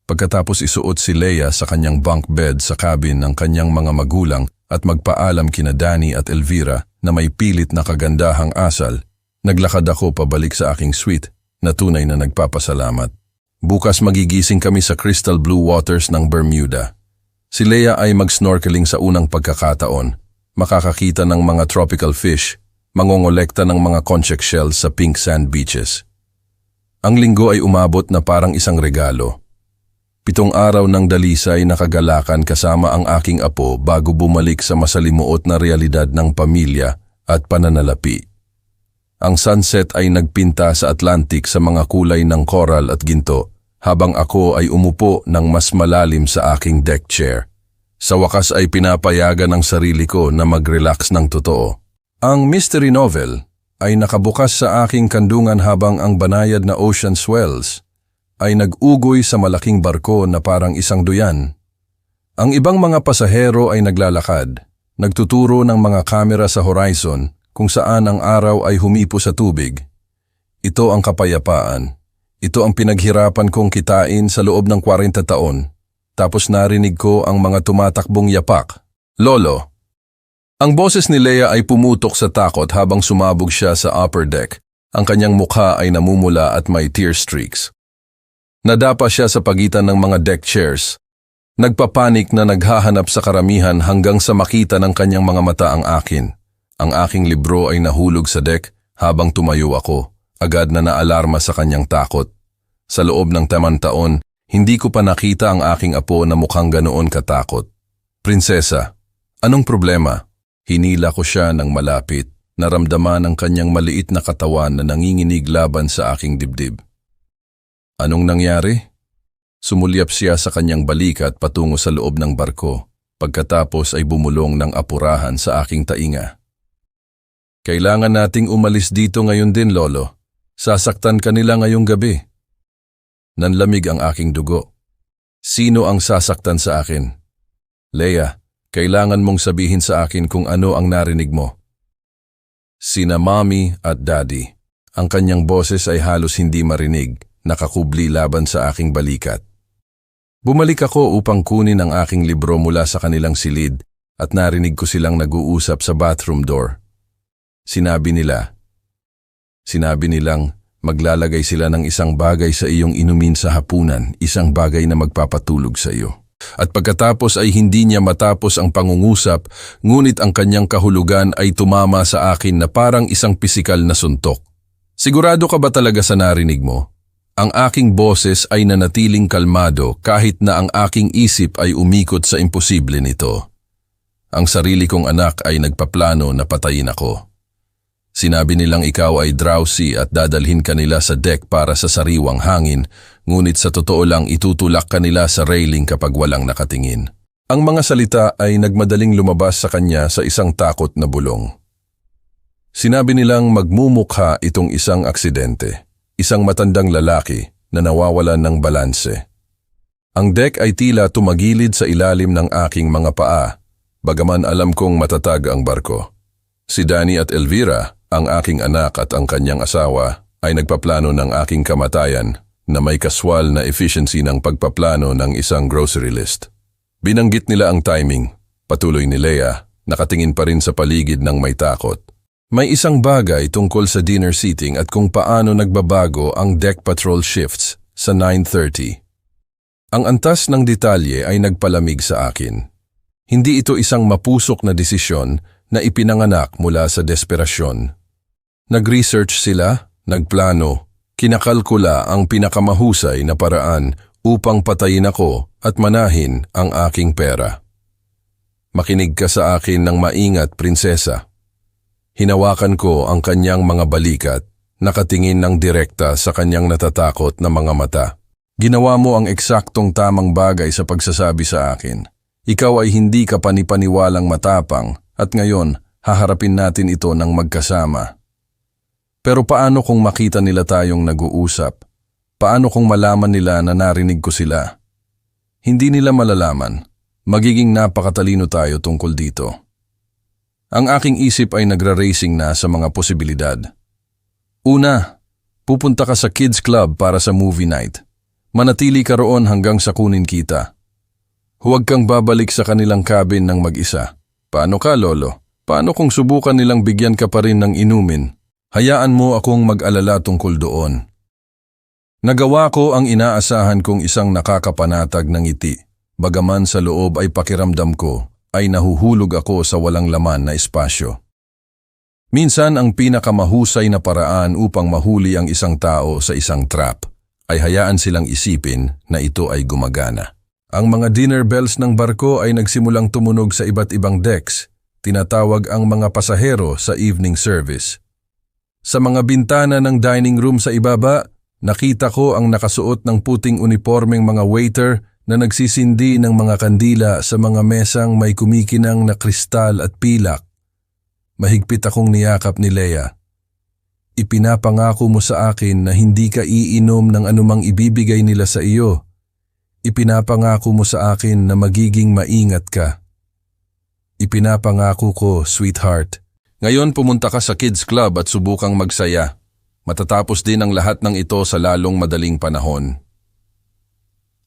Pagkatapos isuot si Leia sa kanyang bunk bed sa cabin ng kanyang mga magulang at magpaalam kina Danny at Elvira na may pilit na kagandahang asal, naglakad ako pabalik sa aking suite na tunay na nagpapasalamat. Bukas magigising kami sa crystal blue waters ng Bermuda. Si Leia ay mag-snorkeling sa unang pagkakataon, makakakita ng mga tropical fish, mangongolekta ng mga conch shells sa pink sand beaches. Ang linggo ay umabot na parang isang regalo. 7 araw ng dalisay na kagalakan kasama ang aking apo bago bumalik sa masalimuot na realidad ng pamilya at pananalapi. Ang sunset ay nagpinta sa Atlantic sa mga kulay ng coral at ginto, habang ako ay umupo ng mas malalim sa aking deck chair. Sa wakas ay pinapayagan ng sarili ko na mag-relax ng totoo. Ang mystery novel ay nakabukas sa aking kandungan habang ang banayad na ocean swells ay nag-ugoy sa malaking barko na parang isang duyan. Ang ibang mga pasahero ay naglalakad, nagtuturo ng mga kamera sa horizon kung saan ang araw ay humipo sa tubig. Ito ang kapayapaan. Ito ang pinaghirapan kong kitain sa loob ng 40 taon. Tapos narinig ko ang mga tumatakbong yapak. Lolo. Ang boses ni Leia ay pumutok sa takot habang sumabog siya sa upper deck. Ang kanyang mukha ay namumula at may tear streaks. Nadapa siya sa pagitan ng mga deck chairs. Nagpapanik na naghahanap sa karamihan hanggang sa makita ng kanyang mga mata ang akin. Ang aking libro ay nahulog sa deck habang tumayo ako. Agad na naalarma sa kanyang takot. Sa loob ng 10 taon, hindi ko pa nakita ang aking apo na mukhang ganoon katakot. Prinsesa, anong problema? Hinila ko siya ng malapit. Naramdaman ang kanyang maliit na katawan na nanginginig laban sa aking dibdib. Anong nangyari? Sumulyap siya sa kanyang balikat patungo sa loob ng barko. Pagkatapos ay bumulong ng apurahan sa aking tainga. Kailangan nating umalis dito ngayon din, Lolo. Sasaktan ka nila ngayong gabi. Nanlamig ang aking dugo. Sino ang sasaktan sa akin? Leia, kailangan mong sabihin sa akin kung ano ang narinig mo. Sina Mommy at Daddy. Ang kanyang boses ay halos hindi marinig, nakakubli laban sa aking balikat. Bumalik ako upang kunin ang aking libro mula sa kanilang silid at narinig ko silang nag-uusap sa bathroom door. Sinabi nilang maglalagay sila ng isang bagay sa iyong inumin sa hapunan, isang bagay na magpapatulog sa iyo. At pagkatapos ay hindi niya matapos ang pangungusap, ngunit ang kanyang kahulugan ay tumama sa akin na parang isang pisikal na suntok. Sigurado ka ba talaga sa narinig mo? Ang aking boses ay nanatiling kalmado kahit na ang aking isip ay umikot sa imposible nito. Ang sarili kong anak ay nagpaplano na patayin ako. Sinabi nilang ikaw ay drowsy at dadalhin ka nila sa deck para sa sariwang hangin, ngunit sa totoo lang itutulak ka nila sa railing kapag walang nakatingin. Ang mga salita ay nagmadaling lumabas sa kanya sa isang takot na bulong. Sinabi nilang magmumukha itong isang aksidente, isang matandang lalaki na nawawalan ng balanse. Ang deck ay tila tumagilid sa ilalim ng aking mga paa, bagaman alam kong matatag ang barko. Si Danny at Elvira, ang aking anak at ang kanyang asawa, ay nagpaplano ng aking kamatayan na may kaswal na efficiency ng pagpaplano ng isang grocery list. Binanggit nila ang timing, patuloy ni Leia, nakatingin pa rin sa paligid ng may takot. May isang bagay tungkol sa dinner seating at kung paano nagbabago ang deck patrol shifts sa 9:30. Ang antas ng detalye ay nagpalamig sa akin. Hindi ito isang mapusok na desisyon na ipinanganak mula sa desperasyon. Nag-research sila, nagplano, kinakalkula ang pinakamahusay na paraan upang patayin ako at manahin ang aking pera. Makinig ka sa akin ng maingat, prinsesa. Hinawakan ko ang kanyang mga balikat, nakatingin ng direkta sa kanyang natatakot na mga mata. Ginawa mo ang eksaktong tamang bagay sa pagsasabi sa akin. Ikaw ay hindi ka panipaniwalang matapang at ngayon haharapin natin ito ng magkasama. Pero paano kung makita nila tayong nag-uusap? Paano kung malaman nila na narinig ko sila? Hindi nila malalaman. Magiging napakatalino tayo tungkol dito. Ang aking isip ay nagra-racing na sa mga posibilidad. Una, pupunta ka sa kids club para sa movie night. Manatili ka roon hanggang sa kunin kita. Huwag kang babalik sa kanilang cabin ng mag-isa. Paano ka, Lolo? Paano kung subukan nilang bigyan ka pa rin ng inumin? Hayaan mo akong mag-alala tungkol doon. Nagawa ko ang inaasahan kong isang nakakapanatag ng ngiti. Bagaman sa loob ay pakiramdam ko, ay nahuhulog ako sa walang laman na espasyo. Minsan ang pinakamahusay na paraan upang mahuli ang isang tao sa isang trap ay hayaan silang isipin na ito ay gumagana. Ang mga dinner bells ng barko ay nagsimulang tumunog sa iba't ibang decks. Tinatawag ang mga pasahero sa evening service. Sa mga bintana ng dining room sa ibaba, nakita ko ang nakasuot ng puting unipormeng mga waiter na nagsisindi ng mga kandila sa mga mesang may kumikinang na kristal at pilak. Mahigpit akong niyakap ni Leia. Ipinapangako mo sa akin na hindi ka iinom ng anumang ibibigay nila sa iyo. Ipinapangako mo sa akin na magiging maingat ka. Ipinapangako ko, sweetheart. Ngayon pumunta ka sa kids club at subukang magsaya. matatapos din ang lahat ng ito sa lalong madaling panahon.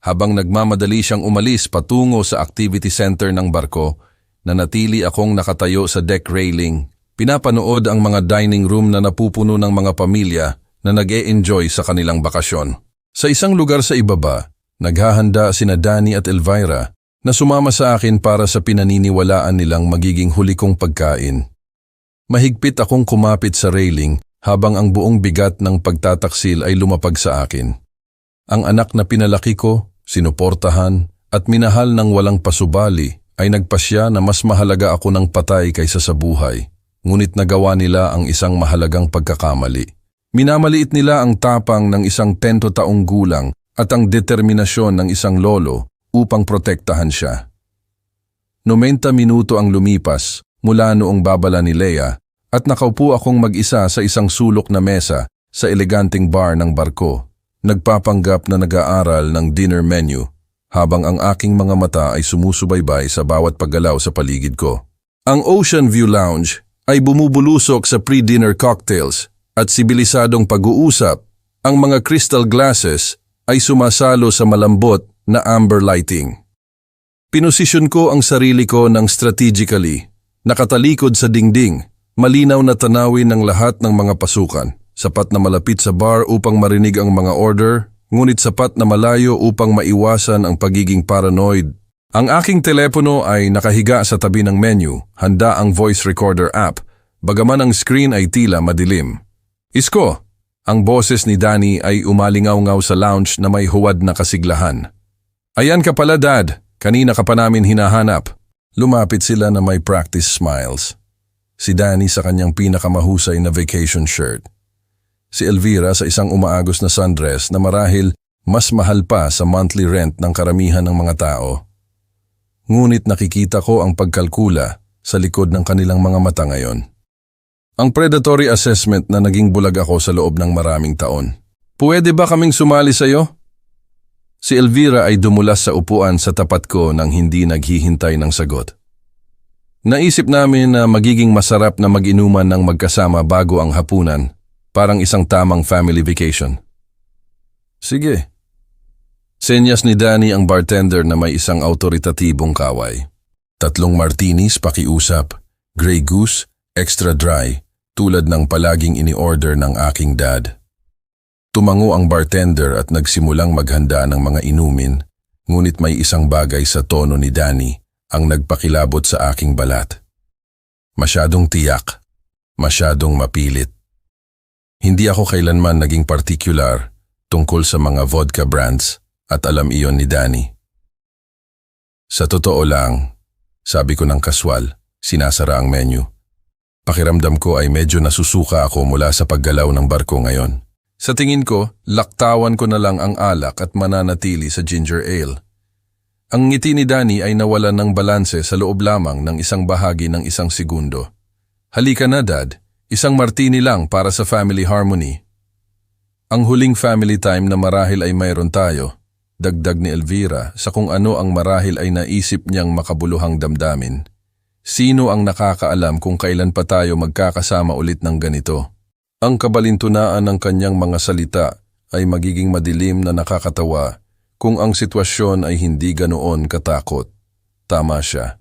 Habang nagmamadali siyang umalis patungo sa activity center ng barko, nanatili akong nakatayo sa deck railing. Pinapanood ang mga dining room na napupuno ng mga pamilya na nag-e-enjoy sa kanilang bakasyon. Sa isang lugar sa ibaba, naghahanda sina Danny at Elvira na sumama sa akin para sa pinaniniwalaan nilang magiging huli kong pagkain. Mahigpit akong kumapit sa railing habang ang buong bigat ng pagtataksil ay lumapag sa akin. Ang anak na pinalaki ko, sinuportahan at minahal ng walang pasubali ay nagpasya na mas mahalaga ako ng patay kaysa sa buhay. Ngunit nagawa nila ang isang mahalagang pagkakamali. Minamaliit nila ang tapang ng isang 10 taong gulang at ang determinasyon ng isang lolo upang protektahan siya. 90 minuto ang lumipas mula noong babala ni Leia at nakaupo akong mag-isa sa isang sulok na mesa sa eleganteng bar ng barko, nagpapanggap na nag-aaral ng dinner menu habang ang aking mga mata ay sumusubaybay sa bawat paggalaw sa paligid ko. Ang Ocean View Lounge ay bumubulusok sa pre-dinner cocktails at sibilisadong pag-uusap. Ang mga crystal glasses ay sumasalo sa malambot na amber lighting. Pinosisyon ko ang sarili ko ng strategically, nakatalikod sa dingding, malinaw na tanawin ng lahat ng mga pasukan, sapat na malapit sa bar upang marinig ang mga order, ngunit sapat na malayo upang maiwasan ang pagiging paranoid. Ang aking telepono ay nakahiga sa tabi ng menu, handa ang voice recorder app, bagaman ang screen ay tila madilim. Isko, ang boses ni Danny ay umalingaw-ngaw sa lounge na may huwad na kasiglahan. Ayan ka pala, Dad. Kanina ka pa namin hinahanap. Lumapit sila na may practice smiles. Si Danny sa kanyang pinakamahusay na vacation shirt. Si Elvira sa isang umaagos na sundress na marahil mas mahal pa sa monthly rent ng karamihan ng mga tao. Ngunit nakikita ko ang pagkalkula sa likod ng kanilang mga mata ngayon. Ang predatory assessment na naging bulag ako sa loob ng maraming taon. Pwede ba kaming sumali sa'yo? Si Elvira ay dumulas sa upuan sa tapat ko nang hindi naghihintay ng sagot. Naisip namin na magiging masarap na mag-inuman ng magkasama bago ang hapunan, parang isang tamang family vacation. Sige. Senyas ni Danny ang bartender na may isang autoritatibong kaway. 3 martinis pakiusap, Grey Goose, extra dry, tulad ng palaging ini-order ng aking dad. Tumango ang bartender at nagsimulang maghanda ng mga inumin, ngunit may isang bagay sa tono ni Danny ang nagpakilabot sa aking balat. Masyadong tiyak, masyadong mapilit. Hindi ako kailanman naging particular tungkol sa mga vodka brands at alam iyon ni Danny. Sa totoo lang, sabi ko ng kaswal, sinasara ang menu. Pakiramdam ko ay medyo nasusuka ako mula sa paggalaw ng barko ngayon. Sa tingin ko, laktawan ko na lang ang alak at mananatili sa ginger ale. Ang ngiti ni Danny ay nawalan ng balanse sa loob lamang ng isang bahagi ng isang segundo. Halika na, Dad. Isang martini lang para sa family harmony. Ang huling family time na marahil ay mayroon tayo, dagdag ni Elvira sa kung ano ang marahil ay naisip niyang makabuluhang damdamin. Sino ang nakakaalam kung kailan pa tayo magkakasama ulit ng ganito? Ang kabalintunaan ng kanyang mga salita ay magiging madilim na nakakatawa kung ang sitwasyon ay hindi ganoon katakot. Tama siya.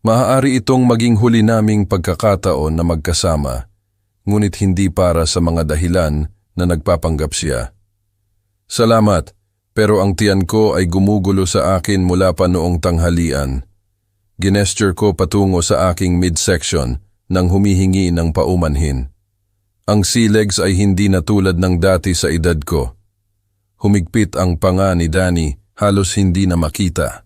Maaari itong maging huli naming pagkakataon na magkasama, ngunit hindi para sa mga dahilan na nagpapanggap siya. Salamat, pero ang tiyan ko ay gumugulo sa akin mula pa noong tanghalian. Ginesture ko patungo sa aking midsection nang humihingi ng paumanhin. Ang sea legs ay hindi na tulad ng dati sa edad ko. Humigpit ang panga ni Danny, halos hindi na makita.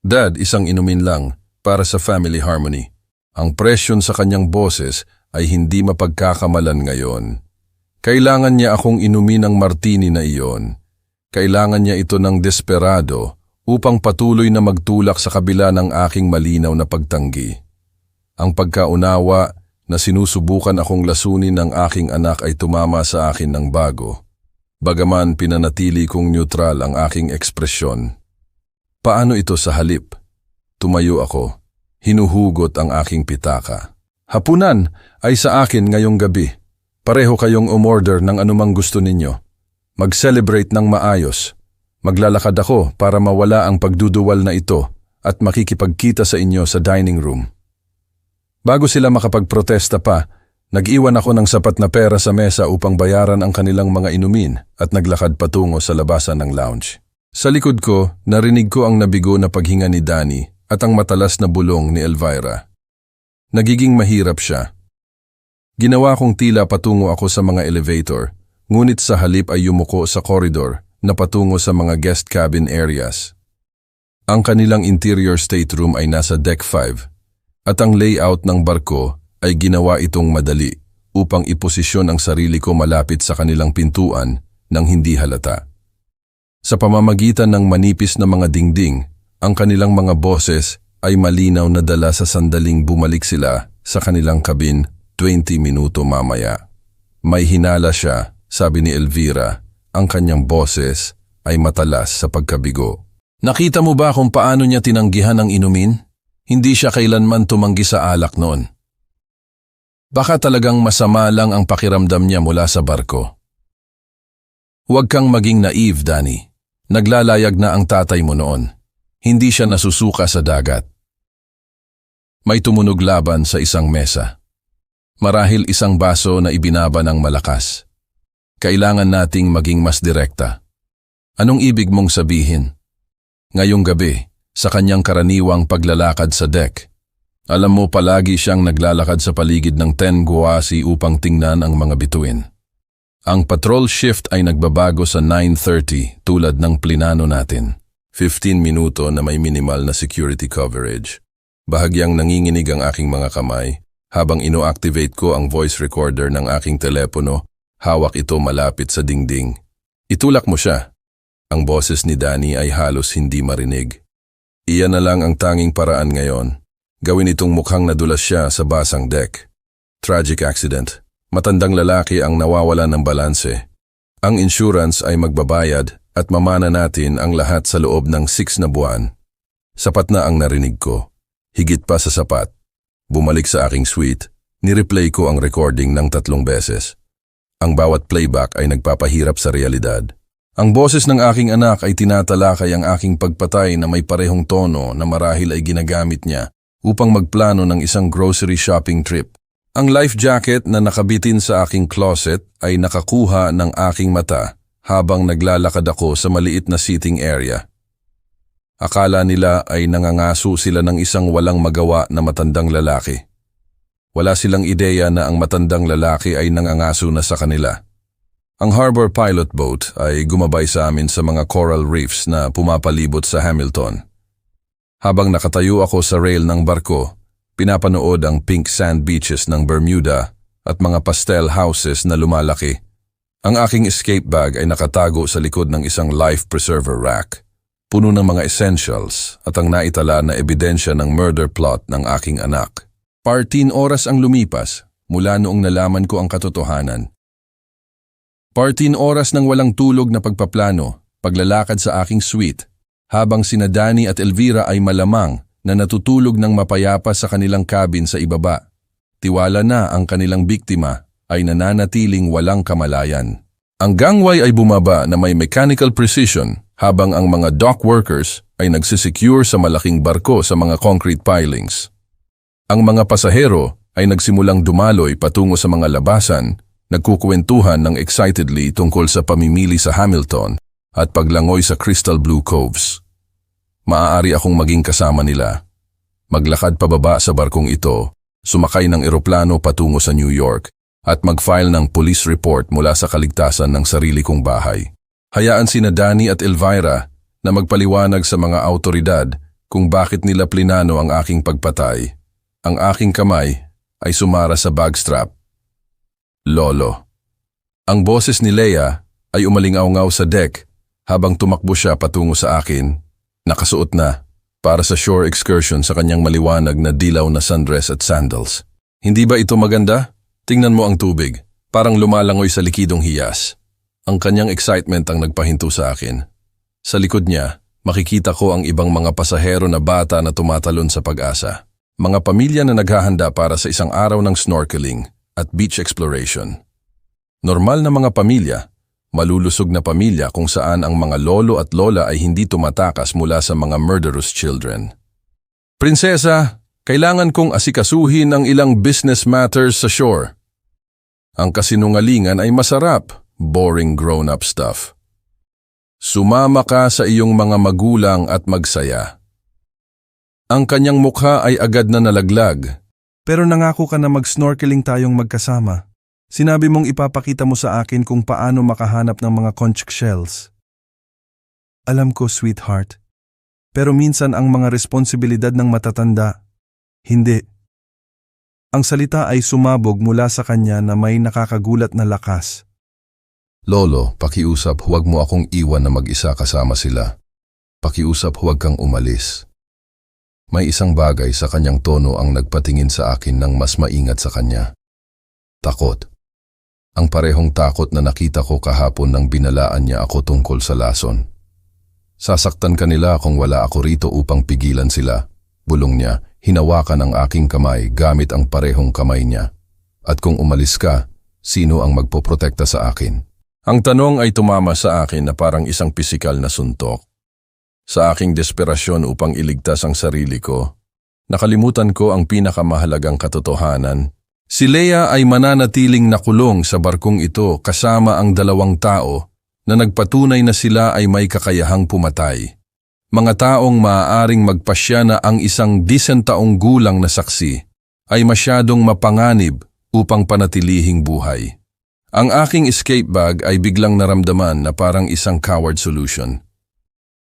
Dad, isang inumin lang para sa family harmony. Ang presyon sa kanyang boses ay hindi mapagkakamalan ngayon. Kailangan niya akong inumin ng martini na iyon. Kailangan niya ito ng desperado upang patuloy na magtulak sa kabila ng aking malinaw na pagtanggi. Ang pagkaunawa na sinusubukan akong lasunin ng aking anak ay tumama sa akin ng bago. Bagaman pinanatili kong neutral ang aking ekspresyon. Paano ito sa halip? Tumayo ako. Hinuhugot ang aking pitaka. Hapunan ay sa akin ngayong gabi. Pareho kayong umorder ng anumang gusto ninyo. Mag-celebrate ng maayos. Maglalakad ako para mawala ang pagduduwal na ito at makikipagkita sa inyo sa dining room. Bago sila makapagprotesta pa, nag-iwan ako ng sapat na pera sa mesa upang bayaran ang kanilang mga inumin at naglakad patungo sa labasan ng lounge. Sa likod ko, narinig ko ang nabigo na paghinga ni Danny at ang matalas na bulong ni Elvira. Nagiging mahirap siya. Ginawa kong tila patungo ako sa mga elevator, ngunit sa halip ay yumuko sa corridor na patungo sa mga guest cabin areas. Ang kanilang interior stateroom ay nasa deck 5 at ang layout ng barko ay ginawa itong madali upang iposisyon ang sarili ko malapit sa kanilang pintuan nang hindi halata. Sa pamamagitan ng manipis na mga dingding, ang kanilang mga boses ay malinaw na dala sa sandaling bumalik sila sa kanilang kabin 20 minuto mamaya. May hinala siya, sabi ni Elvira, ang kanyang boses ay matalas sa pagkabigo. Nakita mo ba kung paano niya tinanggihan ang inumin? Hindi siya kailanman tumanggi sa alak noon. Baka talagang masama lang ang pakiramdam niya mula sa barko. Huwag kang maging naive, Danny. Naglalayag na ang tatay mo noon. Hindi siya nasusuka sa dagat. May tumunog laban sa isang mesa. Marahil isang baso na ibinaba ng malakas. Kailangan nating maging mas direkta. Anong ibig mong sabihin? Ngayong gabi, sa kanyang karaniwang paglalakad sa deck, alam mo palagi siyang naglalakad sa paligid ng Ten Guasi upang tingnan ang mga bituin. Ang patrol shift ay nagbabago sa 9:30 tulad ng plinano natin. 15 minuto na may minimal na security coverage. Bahagyang nanginginig ang aking mga kamay. Habang ino-activate ko ang voice recorder ng aking telepono, hawak ito malapit sa dingding. Itulak mo siya. Ang boses ni Danny ay halos hindi marinig. Iyan na lang ang tanging paraan ngayon. Gawin itong mukhang nadulas siya sa basang deck. Tragic accident. Matandang lalaki ang nawawalan ng balanse. Ang insurance ay magbabayad at mamana natin ang lahat sa loob ng 6 na buwan. Sapat na ang narinig ko. Higit pa sa sapat. Bumalik sa aking suite, nireplay ko ang recording ng 3 beses. Ang bawat playback ay nagpapahirap sa realidad. Ang boses ng aking anak ay tinatalakay ang aking pagpatay na may parehong tono na marahil ay ginagamit niya upang magplano ng isang grocery shopping trip. Ang life jacket na nakabitin sa aking closet ay nakakuha ng aking mata habang naglalakad ako sa maliit na seating area. Akala nila ay nangangaso sila ng isang walang magawa na matandang lalaki. Wala silang ideya na ang matandang lalaki ay nangangaso na sa kanila. Ang harbor pilot boat ay gumabay sa amin sa mga coral reefs na pumapalibot sa Hamilton. Habang nakatayo ako sa rail ng barko, pinapanood ang pink sand beaches ng Bermuda at mga pastel houses na lumalaki. Ang aking escape bag ay nakatago sa likod ng isang life preserver rack. Puno ng mga essentials at ang naitala na ebidensya ng murder plot ng aking anak. 14 oras ang lumipas mula noong nalaman ko ang katotohanan. 14 oras ng walang tulog na pagpaplano, paglalakad sa aking suite, habang sina Danny at Elvira ay malamang na natutulog ng mapayapa sa kanilang cabin sa ibaba. Tiwala na ang kanilang biktima ay nananatiling walang kamalayan. Ang gangway ay bumaba na may mechanical precision habang ang mga dock workers ay nagsisecure sa malaking barko sa mga concrete pilings. Ang mga pasahero ay nagsimulang dumaloy patungo sa mga labasan, nagkukwentuhan ng excitedly tungkol sa pamimili sa Hamilton at paglangoy sa Crystal Blue Coves. Maaari akong maging kasama nila. Maglakad pababa sa barkong ito, sumakay ng eroplano patungo sa New York at mag-file ng police report mula sa kaligtasan ng sarili kong bahay. Hayaan sina Danny at Elvira na magpaliwanag sa mga autoridad kung bakit nila plinano ang aking pagpatay. Ang aking kamay ay sumara sa bagstrap. Lolo. Ang boses ni Leia ay umalingaw-ngaw sa deck habang tumakbo siya patungo sa akin, nakasuot na para sa shore excursion sa kanyang maliwanag na dilaw na sundress at sandals. Hindi ba ito maganda? Tingnan mo ang tubig, parang lumalangoy sa likidong hiyas. Ang kanyang excitement ang nagpahinto sa akin. Sa likod niya, makikita ko ang ibang mga pasahero na bata na tumatalon sa pag-asa. Mga pamilya na naghahanda para sa isang araw ng snorkeling at beach exploration. Normal na mga pamilya, malulusog na pamilya kung saan ang mga lolo at lola ay hindi tumatakas mula sa mga murderous children. Prinsesa, kailangan kong asikasuhin ang ilang business matters sa shore. Ang kasinungalingan ay masarap, boring grown-up stuff. Sumama ka sa iyong mga magulang at magsaya. Ang kanyang mukha ay agad na nalaglag. Pero nangako ka na mag-snorkeling tayong magkasama. Sinabi mong ipapakita mo sa akin kung paano makahanap ng mga conch shells. Alam ko, sweetheart. Pero minsan ang mga responsibilidad ng matatanda, hindi. Ang salita ay sumabog mula sa kanya na may nakakagulat na lakas. Lolo, pakiusap, huwag mo akong iwan na mag-isa kasama sila. Pakiusap, huwag kang umalis. May isang bagay sa kanyang tono ang nagpatingin sa akin ng mas maingat sa kanya. Takot. Ang parehong takot na nakita ko kahapon nang binalaan niya ako tungkol sa lason. Sasaktan kanila kung wala ako rito upang pigilan sila. Bulong niya, hinawakan ang aking kamay gamit ang parehong kamay niya. At kung umalis ka, sino ang magpoprotekta sa akin? Ang tanong ay tumama sa akin na parang isang pisikal na suntok. Sa aking desperasyon upang iligtas ang sarili ko, nakalimutan ko ang pinakamahalagang katotohanan. Si Leia ay mananatiling nakulong sa barkong ito kasama ang 2 tao na nagpatunay na sila ay may kakayahang pumatay. Mga taong maaaring magpasya na ang isang 10 taong gulang na saksi ay masyadong mapanganib upang panatilihing buhay. Ang aking escape bag ay biglang naramdaman na parang isang coward solution.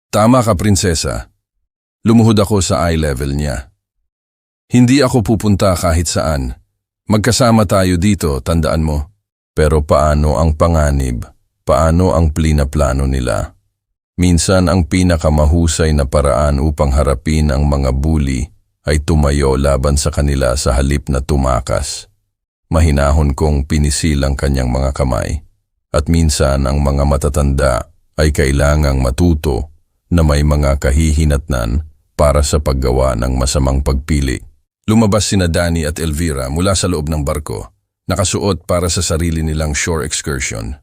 Tama ka, prinsesa. Lumuhod ako sa eye level niya. Hindi ako pupunta kahit saan. Magkasama tayo dito, tandaan mo. Pero paano ang panganib? Paano ang plano nila? Minsan ang pinakamahusay na paraan upang harapin ang mga bully ay tumayo laban sa kanila sa halip na tumakas. Mahinahon kong pinisil ang kanyang mga kamay. At minsan ang mga matatanda ay kailangang matuto na may mga kahihinatnan para sa paggawa ng masamang pagpili. Lumabas sina Danny at Elvira mula sa loob ng barko, nakasuot para sa sarili nilang shore excursion.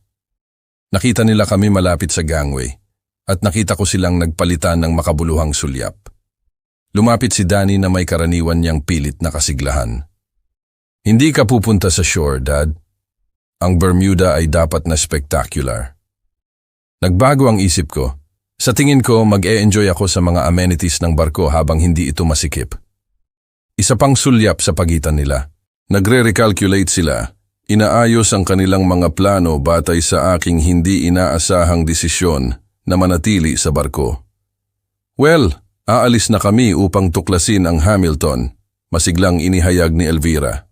Nakita nila kami malapit sa gangway at nakita ko silang nagpalitan ng makabuluhang sulyap. Lumapit si Danny na may karaniwan niyang pilit na kasiglahan. Hindi ka pupunta sa shore, Dad. Ang Bermuda ay dapat na spectacular. Nagbago ang isip ko. Sa tingin ko, mag-e-enjoy ako sa mga amenities ng barko habang hindi ito masikip. Isa pang sulyap sa pagitan nila. Nagre-recalculate sila. Inaayos ang kanilang mga plano batay sa aking hindi inaasahang desisyon na manatili sa barko. Well, aalis na kami upang tuklasin ang Hamilton, masiglang inihayag ni Elvira.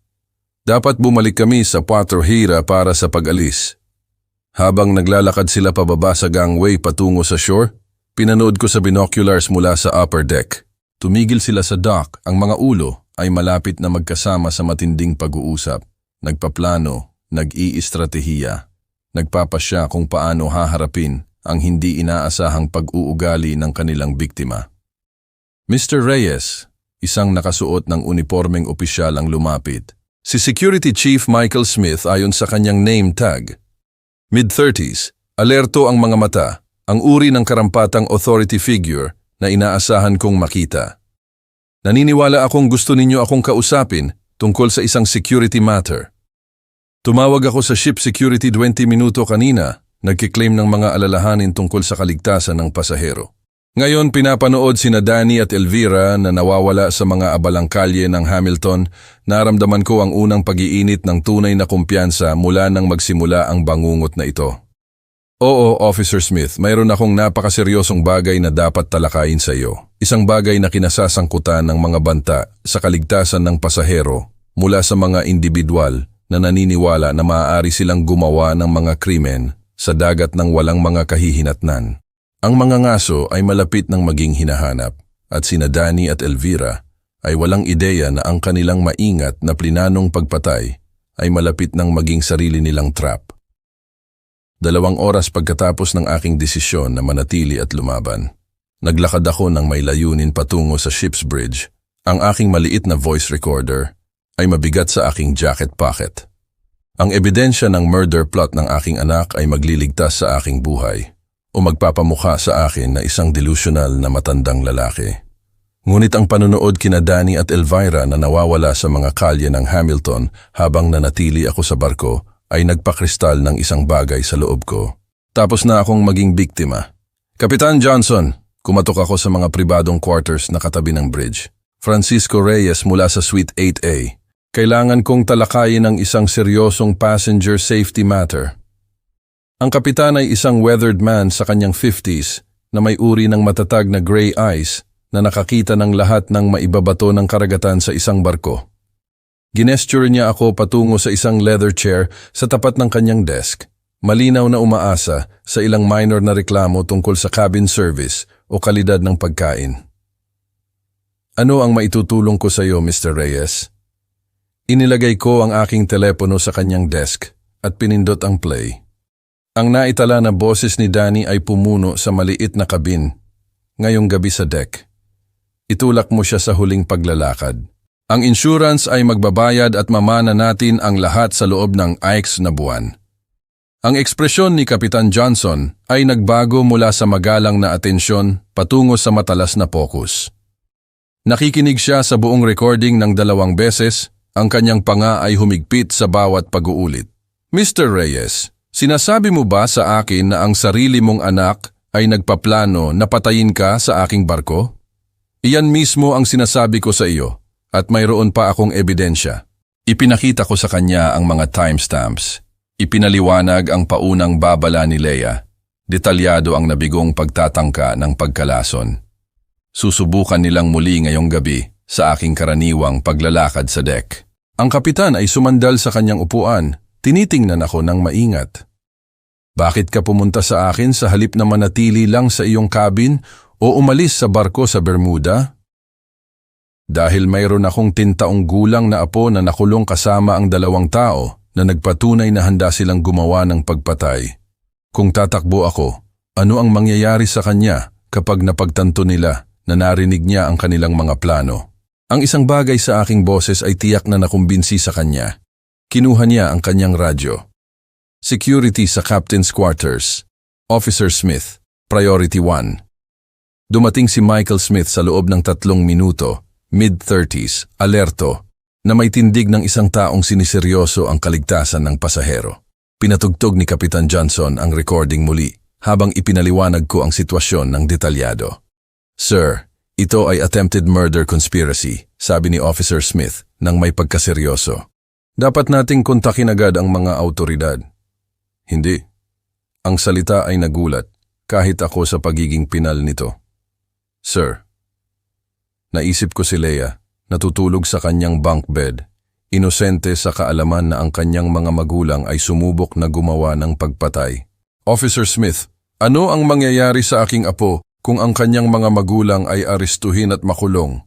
Dapat bumalik kami sa Puerto Hira para sa pag-alis. Habang naglalakad sila pababa sa gangway patungo sa shore, pinanood ko sa binoculars mula sa upper deck. Tumigil sila sa dock, ang mga ulo ay malapit na magkasama sa matinding pag-uusap. Nagpaplano, nag-iistratehiya, nagpapasya kung paano haharapin ang hindi inaasahang pag-uugali ng kanilang biktima. Mr. Reyes, isang nakasuot ng unipormeng opisyal ang lumapit. Si Security Chief Michael Smith ayon sa kanyang name tag. Mid-30s, alerto ang mga mata, ang uri ng karampatang authority figure na inaasahan kong makita. Naniniwala akong gusto ninyo akong kausapin tungkol sa isang security matter. Tumawag ako sa ship security 20 minuto kanina, nagkiklaim ng mga alalahanin tungkol sa kaligtasan ng pasahero. Ngayon pinapanood sina Danny at Elvira na nawawala sa mga abalang kalye ng Hamilton. Naramdaman ko ang unang pag-iinit ng tunay na kumpiyansa mula nang magsimula ang bangungot na ito. Oo, Officer Smith, mayroon akong napakaseryosong bagay na dapat talakayin sa iyo. Isang bagay na kinasasangkutan ng mga banta sa kaligtasan ng pasahero mula sa mga individual na naniniwala na maaari silang gumawa ng mga krimen sa dagat ng walang mga kahihinatnan. Ang mga ngaso ay malapit ng maging hinahanap at sina Danny at Elvira ay walang ideya na ang kanilang maingat na plinanong pagpatay ay malapit ng maging sarili nilang trap. 2 oras pagkatapos ng aking desisyon na manatili at lumaban, naglakad ako ng may layunin patungo sa ship's bridge. Ang aking maliit na voice recorder ay mabigat sa aking jacket pocket. Ang ebidensya ng murder plot ng aking anak ay magliligtas sa aking buhay o magpapamukha sa akin na isang delusional na matandang lalaki. Ngunit ang panonood kina Danny at Elvira na nawawala sa mga kalye ng Hamilton habang nanatili ako sa barko ay nagpakristal ng isang bagay sa loob ko. Tapos na akong maging biktima. Kapitan Johnson, kumatok ako sa mga pribadong quarters na katabi ng bridge. Francisco Reyes mula sa Suite 8A. Kailangan kong talakayin ang isang seryosong passenger safety matter. Ang kapitan ay isang weathered man sa kanyang 50s na may uri ng matatag na gray eyes na nakakita ng lahat ng maibabato ng karagatan sa isang barko. Ginesture niya ako patungo sa isang leather chair sa tapat ng kanyang desk. Malinaw na umaasa sa ilang minor na reklamo tungkol sa cabin service o kalidad ng pagkain. Ano ang maitutulong ko sa iyo, Mr. Reyes? Inilagay ko ang aking telepono sa kanyang desk at pinindot ang play. Ang naitala na boses ni Danny ay pumuno sa maliit na kabin, ngayong gabi sa deck. Itulak mo siya sa huling paglalakad. Ang insurance ay magbabayad at mamana natin ang lahat sa loob ng X na buwan. Ang ekspresyon ni Kapitan Johnson ay nagbago mula sa magalang na atensyon patungo sa matalas na focus. Nakikinig siya sa buong recording ng 2 beses. Ang kanyang panga ay humigpit sa bawat pag-uulit. Mr. Reyes, sinasabi mo ba sa akin na ang sarili mong anak ay nagpaplano na patayin ka sa aking barko? Iyan mismo ang sinasabi ko sa iyo at mayroon pa akong ebidensya. Ipinakita ko sa kanya ang mga timestamps. Ipinaliwanag ang paunang babala ni Leia. Detalyado ang nabigong pagtatangka ng pagkalason. Susubukan nilang muli ngayong gabi sa aking karaniwang paglalakad sa deck. Ang kapitan ay sumandal sa kanyang upuan. Tinitingnan ako ng maingat. Bakit ka pumunta sa akin sa halip na manatili lang sa iyong cabin o umalis sa barko sa Bermuda? Dahil mayroon akong 10 taong gulang na apo na nakulong kasama ang 2 tao na nagpatunay na handa silang gumawa ng pagpatay. Kung tatakbo ako, ano ang mangyayari sa kanya kapag napagtanto nila na narinig niya ang kanilang mga plano? Ang isang bagay sa aking boses ay tiyak na nakumbinsi sa kanya. Kinuha niya ang kanyang radyo. Security sa Captain's Quarters. Officer Smith, Priority 1. Dumating si Michael Smith sa loob ng 3 minuto, mid-30s, alerto, na may tindig ng isang taong siniseryoso ang kaligtasan ng pasahero. Pinatugtog ni Kapitan Johnson ang recording muli habang ipinaliwanag ko ang sitwasyon ng detalyado. Sir, ito ay attempted murder conspiracy, sabi ni Officer Smith nang may pagkaseryoso. Dapat nating kontakin agad ang mga autoridad. Hindi. Ang salita ay nagulat kahit ako sa pagiging pinal nito. Sir, naisip ko si Leia, natutulog sa kanyang bunk bed, inosente sa kaalaman na ang kanyang mga magulang ay sumubok na gumawa ng pagpatay. Officer Smith, ano ang mangyayari sa aking apo kung ang kanyang mga magulang ay arestuhin at makulong?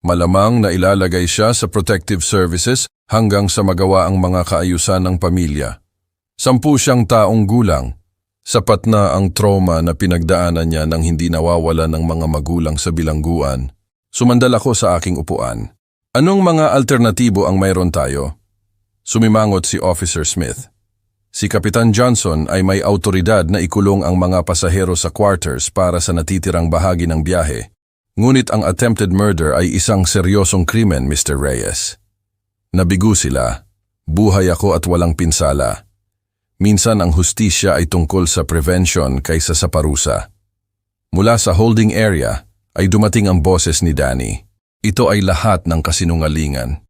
Malamang na ilalagay siya sa protective services hanggang sa magawa ang mga kaayusan ng pamilya. 10 siyang taong gulang. Sapat na ang trauma na pinagdaanan niya nang hindi nawawala ng mga magulang sa bilangguan. Sumandal ako sa aking upuan. Anong mga alternatibo ang mayroon tayo? Sumimangot si Officer Smith. Si Kapitan Johnson ay may autoridad na ikulong ang mga pasahero sa quarters para sa natitirang bahagi ng biyahe. Ngunit ang attempted murder ay isang seryosong krimen, Mr. Reyes. Nabigo sila. Buhay ako at walang pinsala. Minsan ang hustisya ay tungkol sa prevention kaysa sa parusa. Mula sa holding area ay dumating ang boses ni Danny. Ito ay lahat ng kasinungalingan.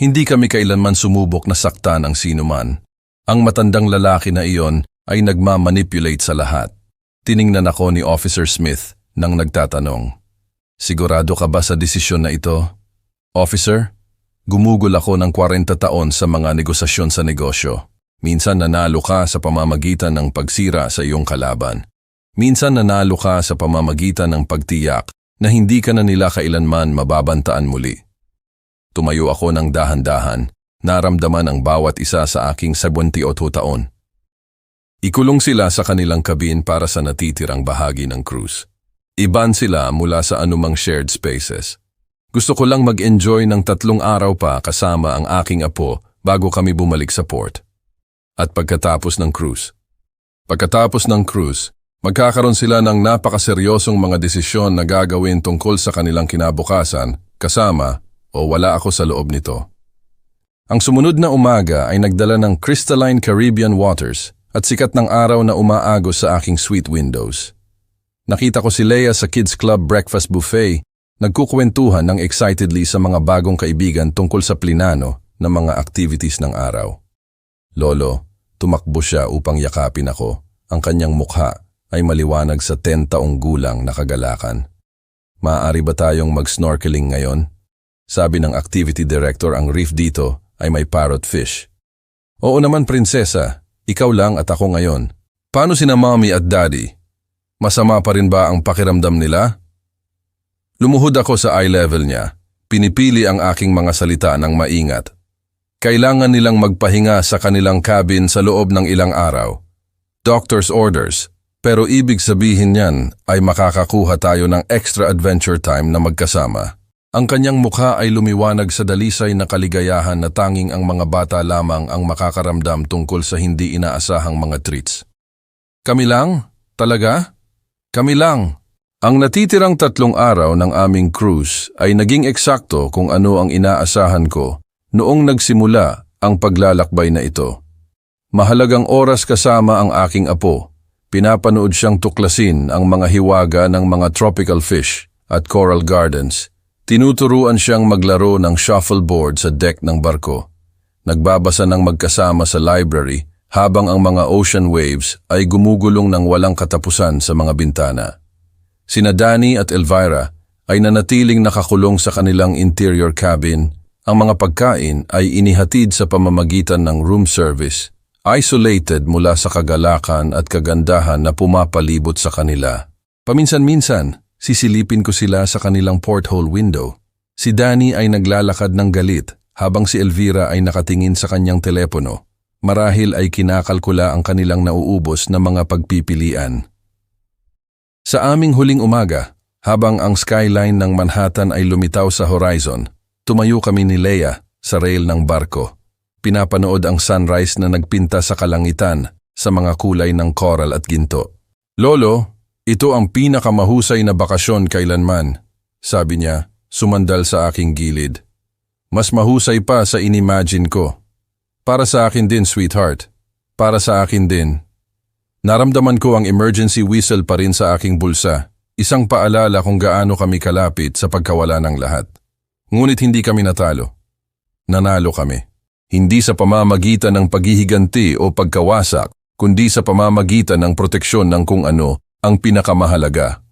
Hindi kami kailanman sumubok na saktan ang sinuman. Ang matandang lalaki na iyon ay nagmamanipulate sa lahat. Tiningnan ako ni Officer Smith nang nagtatanong. Sigurado ka ba sa desisyon na ito? Officer, gumugol ako ng 40 taon sa mga negosasyon sa negosyo. Minsan nanalo ka sa pamamagitan ng pagsira sa iyong kalaban. Minsan nanalo ka sa pamamagitan ng pagtiyak na hindi ka na nila kailanman mababantaan muli. Tumayo ako ng dahan-dahan. Naramdaman ang bawat isa sa aking 78 taon. Ikulong sila sa kanilang kabin para sa natitirang bahagi ng cruise. Iban sila mula sa anumang shared spaces. Gusto ko lang mag-enjoy ng 3 araw pa kasama ang aking apo bago kami bumalik sa port. At pagkatapos ng cruise. Pagkatapos ng cruise, magkakaroon sila ng napakaseryosong mga desisyon na gagawin tungkol sa kanilang kinabukasan, kasama o wala ako sa loob nito. Ang sumunod na umaga ay nagdala ng crystalline Caribbean waters at sikat ng araw na umaagos sa aking suite windows. Nakita ko si Leia sa Kids Club Breakfast Buffet, nagkukwentuhan ng excitedly sa mga bagong kaibigan tungkol sa plinano ng mga activities ng araw. Lolo, tumakbo siya upang yakapin ako. Ang kanyang mukha ay maliwanag sa 10 taong gulang na kagalakan. Maaari ba tayong mag-snorkeling ngayon? Sabi ng activity director, ang reef dito ay may parrotfish. Oo naman, prinsesa. Ikaw lang at ako ngayon. Paano sina mommy at daddy? Masama pa rin ba ang pakiramdam nila? Lumuhod ako sa eye level niya. Pinipili ang aking mga salita ng maingat. Kailangan nilang magpahinga sa kanilang cabin sa loob ng ilang araw. Doctor's orders. Pero ibig sabihin niyan ay makakakuha tayo ng extra adventure time na magkasama. Ang kanyang mukha ay lumiwanag sa dalisay na kaligayahan na tanging ang mga bata lamang ang makakaramdam tungkol sa hindi inaasahang mga treats. Kami lang? Talaga? Kami lang. Ang natitirang 3 araw ng aming cruise ay naging eksakto kung ano ang inaasahan ko noong nagsimula ang paglalakbay na ito. Mahalagang oras kasama ang aking apo. Pinapanood siyang tuklasin ang mga hiwaga ng mga tropical fish at coral gardens. Tinuturuan siyang maglaro ng shuffleboard sa deck ng barko. Nagbabasa ng magkasama sa library habang ang mga ocean waves ay gumugulong ng walang katapusan sa mga bintana. Sina Danny at Elvira ay nanatiling nakakulong sa kanilang interior cabin. Ang mga pagkain ay inihatid sa pamamagitan ng room service, isolated mula sa kagalakan at kagandahan na pumapalibot sa kanila. Paminsan-minsan, sisilipin ko sila sa kanilang porthole window. Si Danny ay naglalakad ng galit habang si Elvira ay nakatingin sa kanyang telepono. Marahil ay kinakalkula ang kanilang nauubos na mga pagpipilian. Sa aming huling umaga, habang ang skyline ng Manhattan ay lumitaw sa horizon, tumayo kami ni Leia sa rail ng barko. Pinapanood ang sunrise na nagpinta sa kalangitan sa mga kulay ng coral at ginto. Lolo, ito ang pinakamahusay na bakasyon kailanman, sabi niya, sumandal sa aking gilid. Mas mahusay pa sa inimagine ko. Para sa akin din, sweetheart. Para sa akin din. Naramdaman ko ang emergency whistle pa rin sa aking bulsa, isang paalala kung gaano kami kalapit sa pagkawala ng lahat. Ngunit hindi kami natalo. Nanalo kami. Hindi sa pamamagitan ng paghihiganti o pagkawasak, kundi sa pamamagitan ng proteksyon ng kung ano ang pinakamahalaga.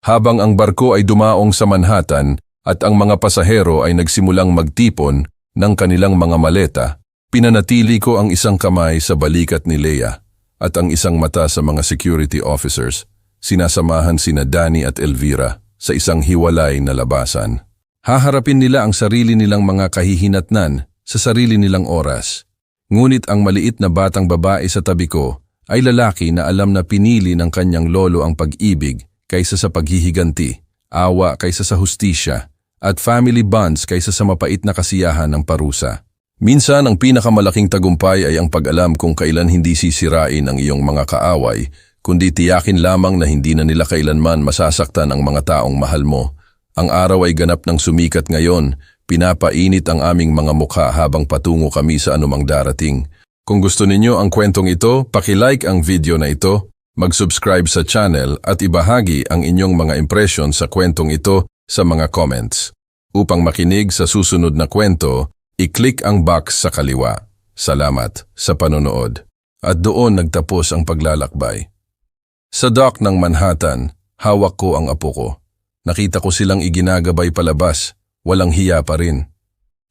Habang ang barko ay dumaong sa Manhattan at ang mga pasahero ay nagsimulang magtipon ng kanilang mga maleta, pinanatili ko ang isang kamay sa balikat ni Leia at ang isang mata sa mga security officers. Sinasamahan sina Danny at Elvira sa isang hiwalay na labasan. Haharapin nila ang sarili nilang mga kahihinatnan sa sarili nilang oras. Ngunit ang maliit na batang babae sa tabi ko ay lalaki na alam na pinili ng kanyang lolo ang pag-ibig kaysa sa paghihiganti, awa kaysa sa hustisya, at family bonds kaysa sa mapait na kasiyahan ng parusa. Minsan ang pinakamalaking tagumpay ay ang pag-alam kung kailan hindi sisirain ang iyong mga kaaway, kundi tiyakin lamang na hindi na nila kailanman masasaktan ang mga taong mahal mo. Ang araw ay ganap ng sumikat ngayon, pinapainit ang aming mga mukha habang patungo kami sa anumang darating. Kung gusto ninyo ang kwentong ito, paki-like ang video na ito, mag-subscribe sa channel at ibahagi ang inyong mga impression sa kwentong ito sa mga comments. Upang makinig sa susunod na kwento, i-click ang box sa kaliwa. Salamat sa panonood. At doon nagtapos ang paglalakbay. Sa dock ng Manhattan, hawak ko ang apo ko. Nakita ko silang iginagabay palabas, walang hiya pa rin.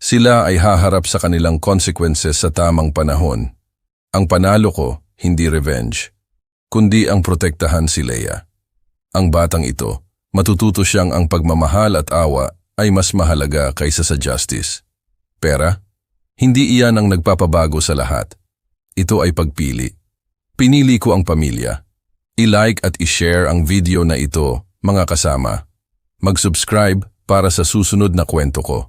Sila ay haharap sa kanilang consequences sa tamang panahon. Ang panalo ko, hindi revenge, kundi ang protektahan si Leia. Ang batang ito, matututo siyang ang pagmamahal at awa ay mas mahalaga kaysa sa justice. Pera? Hindi iyan ang nagpapabago sa lahat. Ito ay pagpili. Pinili ko ang pamilya. I-like at i-share ang video na ito, mga kasama. Mag-subscribe para sa susunod na kwento ko.